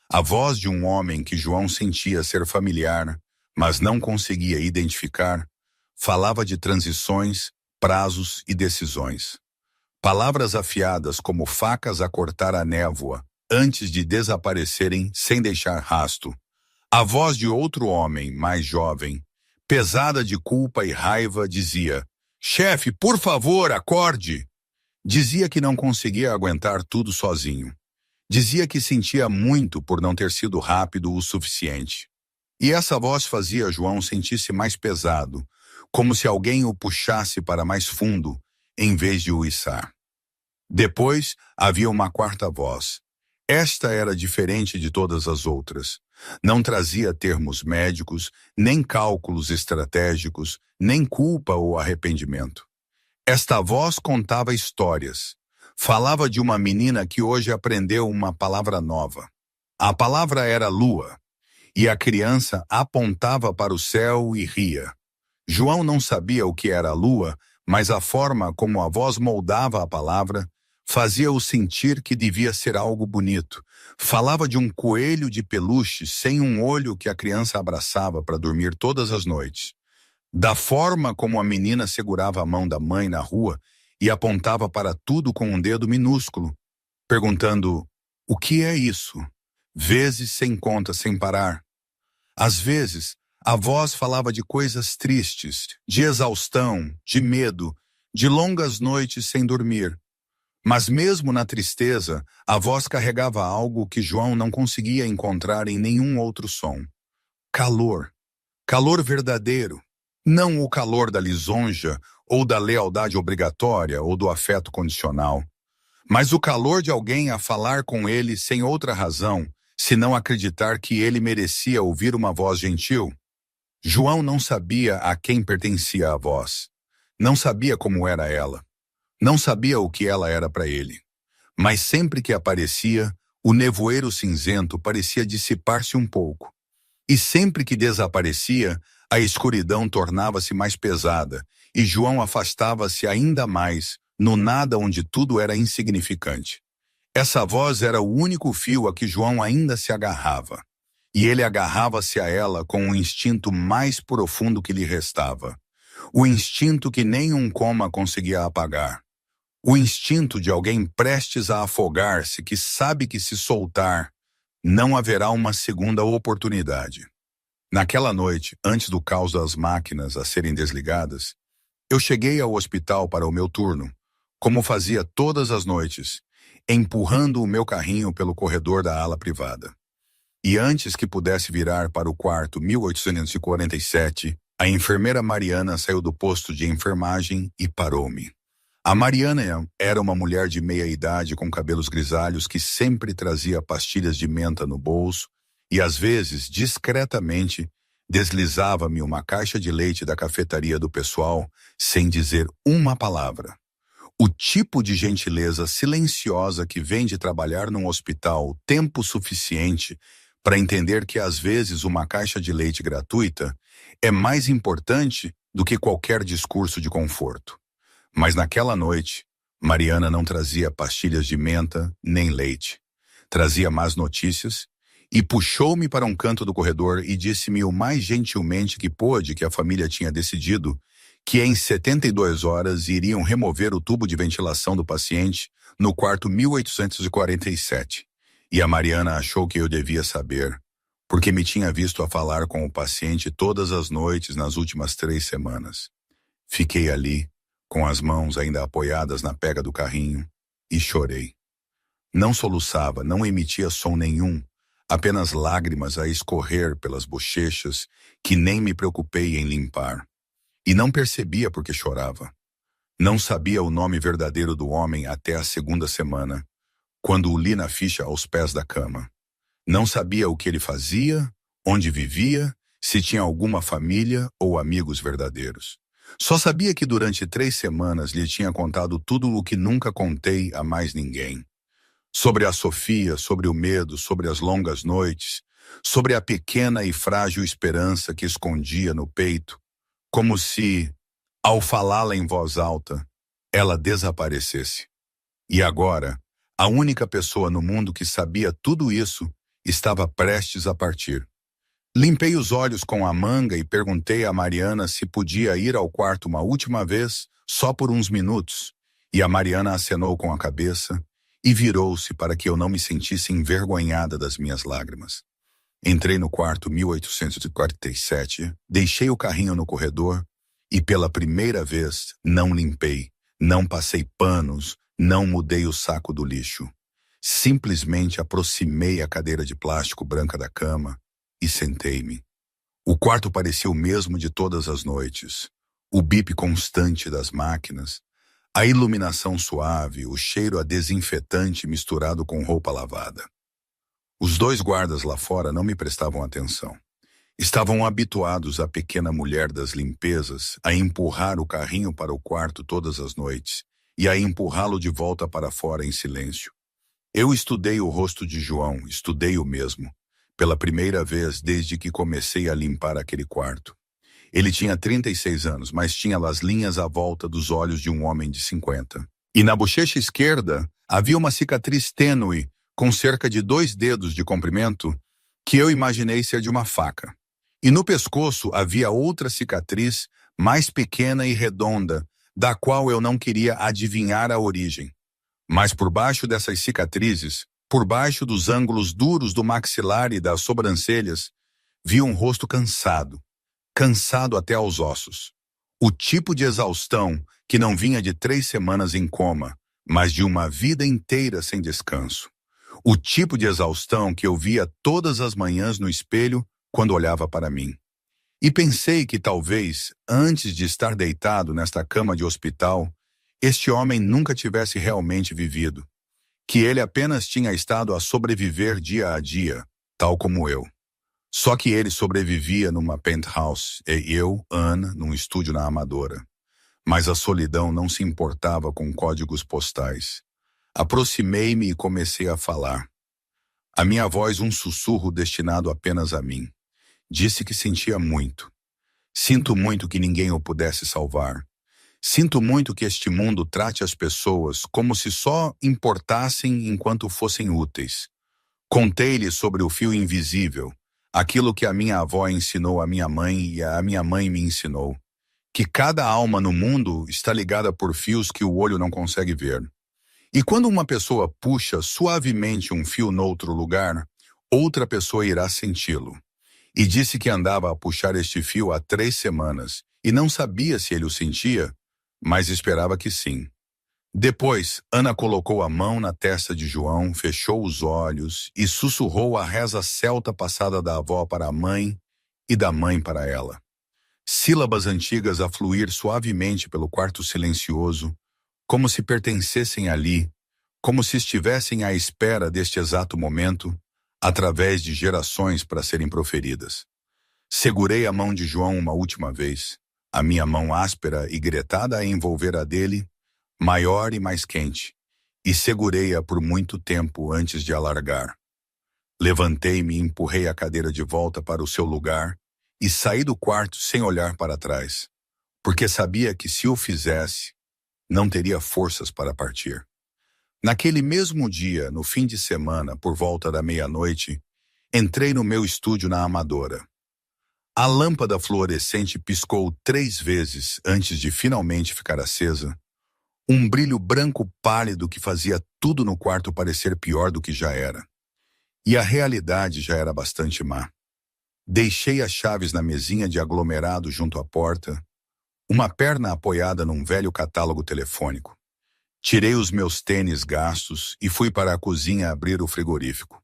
A voz de um homem que João sentia ser familiar, mas não conseguia identificar, falava de transições, prazos e decisões. Palavras afiadas como facas a cortar a névoa, antes de desaparecerem sem deixar rasto. A voz de outro homem, mais jovem, pesada de culpa e raiva, dizia: "Chefe, por favor, acorde!" Dizia que não conseguia aguentar tudo sozinho. Dizia que sentia muito por não ter sido rápido o suficiente. E essa voz fazia João sentir-se mais pesado, como se alguém o puxasse para mais fundo, em vez de o içar. Depois havia uma quarta voz. Esta era diferente de todas as outras. Não trazia termos médicos, nem cálculos estratégicos, nem culpa ou arrependimento. Esta voz contava histórias. Falava de uma menina que hoje aprendeu uma palavra nova. A palavra era lua, e a criança apontava para o céu e ria. João não sabia o que era a lua, mas a forma como a voz moldava a palavra fazia-o sentir que devia ser algo bonito. Falava de um coelho de peluche sem um olho que a criança abraçava para dormir todas as noites. Da forma como a menina segurava a mão da mãe na rua e apontava para tudo com um dedo minúsculo, perguntando: "O que é isso?" Vezes sem conta, sem parar. Às vezes, a voz falava de coisas tristes, de exaustão, de medo, de longas noites sem dormir. Mas mesmo na tristeza, a voz carregava algo que João não conseguia encontrar em nenhum outro som. Calor. Calor verdadeiro. Não o calor da lisonja, ou da lealdade obrigatória, ou do afeto condicional. Mas o calor de alguém a falar com ele sem outra razão, senão acreditar que ele merecia ouvir uma voz gentil. João não sabia a quem pertencia a voz. Não sabia como era ela. Não sabia o que ela era para ele. Mas sempre que aparecia, o nevoeiro cinzento parecia dissipar-se um pouco. E sempre que desaparecia, a escuridão tornava-se mais pesada, e João afastava-se ainda mais, no nada onde tudo era insignificante. Essa voz era o único fio a que João ainda se agarrava. E ele agarrava-se a ela com o instinto mais profundo que lhe restava. O instinto que nem um coma conseguia apagar. O instinto de alguém prestes a afogar-se, que sabe que se soltar, não haverá uma segunda oportunidade. Naquela noite, antes do caos das máquinas a serem desligadas, eu cheguei ao hospital para o meu turno, como fazia todas as noites, empurrando o meu carrinho pelo corredor da ala privada. E antes que pudesse virar para o quarto 1847, a enfermeira Mariana saiu do posto de enfermagem e parou-me. A Mariana era uma mulher de meia-idade com cabelos grisalhos que sempre trazia pastilhas de menta no bolso e, às vezes, discretamente, deslizava-me uma caixa de leite da cafetaria do pessoal sem dizer uma palavra. O tipo de gentileza silenciosa que vem de trabalhar num hospital tempo suficiente para entender que, às vezes, uma caixa de leite gratuita é mais importante do que qualquer discurso de conforto. Mas naquela noite, Mariana não trazia pastilhas de menta nem leite. Trazia más notícias e puxou-me para um canto do corredor e disse-me o mais gentilmente que pôde que a família tinha decidido que em 72 horas iriam remover o tubo de ventilação do paciente no quarto 1847. E a Mariana achou que eu devia saber, porque me tinha visto a falar com o paciente todas as noites nas últimas 3 semanas. Fiquei ali, com as mãos ainda apoiadas na pega do carrinho, e chorei. Não soluçava, não emitia som nenhum, apenas lágrimas a escorrer pelas bochechas que nem me preocupei em limpar. E não percebia porque chorava. Não sabia o nome verdadeiro do homem até a 2ª semana, quando o li na ficha aos pés da cama. Não sabia o que ele fazia, onde vivia, se tinha alguma família ou amigos verdadeiros. Só sabia que durante 3 semanas lhe tinha contado tudo o que nunca contei a mais ninguém. Sobre a Sofia, sobre o medo, sobre as longas noites, sobre a pequena e frágil esperança que escondia no peito, como se, ao falá-la em voz alta, ela desaparecesse. E agora, a única pessoa no mundo que sabia tudo isso estava prestes a partir. Limpei os olhos com a manga e perguntei a Mariana se podia ir ao quarto uma última vez, só por uns minutos, e a Mariana acenou com a cabeça e virou-se para que eu não me sentisse envergonhada das minhas lágrimas. Entrei no quarto 1847, deixei o carrinho no corredor e pela primeira vez não limpei, não passei panos, não mudei o saco do lixo. Simplesmente aproximei a cadeira de plástico branca da cama e sentei-me. O quarto parecia o mesmo de todas as noites. O bip constante das máquinas, A iluminação suave, o cheiro a desinfetante misturado com roupa lavada. Os dois guardas lá fora não me prestavam atenção. Estavam habituados à pequena mulher das limpezas a empurrar o carrinho para o quarto todas as noites e a empurrá-lo de volta para fora em silêncio. Eu estudei o rosto de João, estudei-o mesmo, pela primeira vez desde que comecei a limpar aquele quarto. Ele tinha 36 anos, mas tinha as linhas à volta dos olhos de um homem de 50. E na bochecha esquerda havia uma cicatriz tênue, com cerca de 2 dedos de comprimento, que eu imaginei ser de uma faca. E no pescoço havia outra cicatriz, mais pequena e redonda, da qual eu não queria adivinhar a origem. Mas por baixo dessas cicatrizes, por baixo dos ângulos duros do maxilar e das sobrancelhas, vi um rosto cansado até aos ossos. O tipo de exaustão que não vinha de 3 semanas em coma, mas de uma vida inteira sem descanso. O tipo de exaustão que eu via todas as manhãs no espelho quando olhava para mim. E pensei que talvez, antes de estar deitado nesta cama de hospital, este homem nunca tivesse realmente vivido, que ele apenas tinha estado a sobreviver dia a dia, tal como eu. Só que ele sobrevivia numa penthouse e eu, Ana, num estúdio na Amadora. Mas a solidão não se importava com códigos postais. Aproximei-me e comecei a falar. A minha voz um sussurro destinado apenas a mim. Disse que sentia muito. Sinto muito que ninguém o pudesse salvar. Sinto muito que este mundo trate as pessoas como se só importassem enquanto fossem úteis. Contei-lhe sobre o fio invisível, aquilo que a minha avó ensinou à minha mãe e a minha mãe me ensinou, que cada alma no mundo está ligada por fios que o olho não consegue ver. E quando uma pessoa puxa suavemente um fio noutro lugar, outra pessoa irá senti-lo. E disse que andava a puxar este fio há 3 semanas e não sabia se ele o sentia, mas esperava que sim. Depois, Ana colocou a mão na testa de João, fechou os olhos e sussurrou a reza celta passada da avó para a mãe e da mãe para ela. Sílabas antigas a fluir suavemente pelo quarto silencioso, como se pertencessem ali, como se estivessem à espera deste exato momento, através de gerações para serem proferidas. Segurei a mão de João uma última vez, a minha mão áspera e gretada a envolver a dele, maior e mais quente, e segurei-a por muito tempo antes de alargar. Levantei-me e empurrei a cadeira de volta para o seu lugar e saí do quarto sem olhar para trás, porque sabia que se o fizesse, não teria forças para partir. Naquele mesmo dia, no fim de semana, por volta da meia-noite, entrei no meu estúdio na Amadora. A lâmpada fluorescente piscou 3 vezes antes de finalmente ficar acesa, um brilho branco pálido que fazia tudo no quarto parecer pior do que já era. E a realidade já era bastante má. Deixei as chaves na mesinha de aglomerado junto à porta, uma perna apoiada num velho catálogo telefônico. Tirei os meus tênis gastos e fui para a cozinha abrir o frigorífico.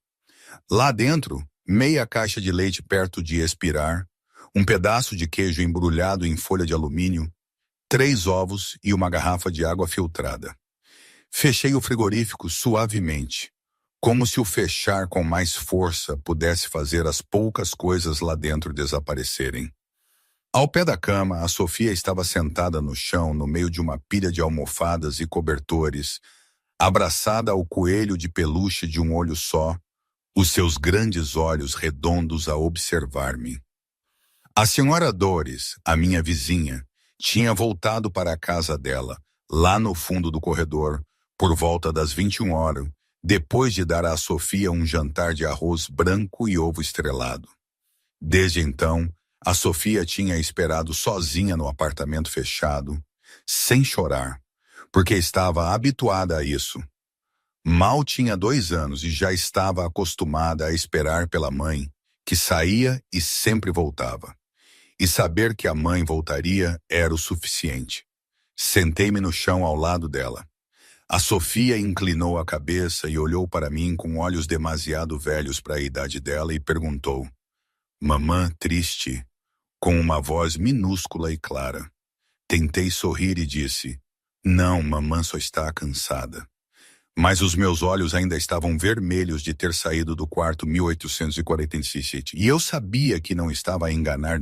Lá dentro, meia caixa de leite perto de expirar, um pedaço de queijo embrulhado em folha de alumínio, 3 ovos e uma garrafa de água filtrada. Fechei o frigorífico suavemente, como se o fechar com mais força pudesse fazer as poucas coisas lá dentro desaparecerem. Ao pé da cama, a Sofia estava sentada no chão, no meio de uma pilha de almofadas e cobertores, abraçada ao coelho de peluche de um olho só, os seus grandes olhos redondos a observar-me. A senhora Doris, a minha vizinha, tinha voltado para a casa dela, lá no fundo do corredor, por volta das 21 horas, depois de dar à Sofia um jantar de arroz branco e ovo estrelado. Desde então, a Sofia tinha esperado sozinha no apartamento fechado, sem chorar, porque estava habituada a isso. Mal tinha 2 anos e já estava acostumada a esperar pela mãe, que saía e sempre voltava. E saber que a mãe voltaria era o suficiente. Sentei-me no chão ao lado dela. A Sofia inclinou a cabeça e olhou para mim com olhos demasiado velhos para a idade dela e perguntou: "Mamã triste?", com uma voz minúscula e clara. Tentei sorrir e disse: Não, mamã só está cansada. Mas os meus olhos ainda estavam vermelhos de ter saído do quarto 1847. E eu sabia que não estava a enganar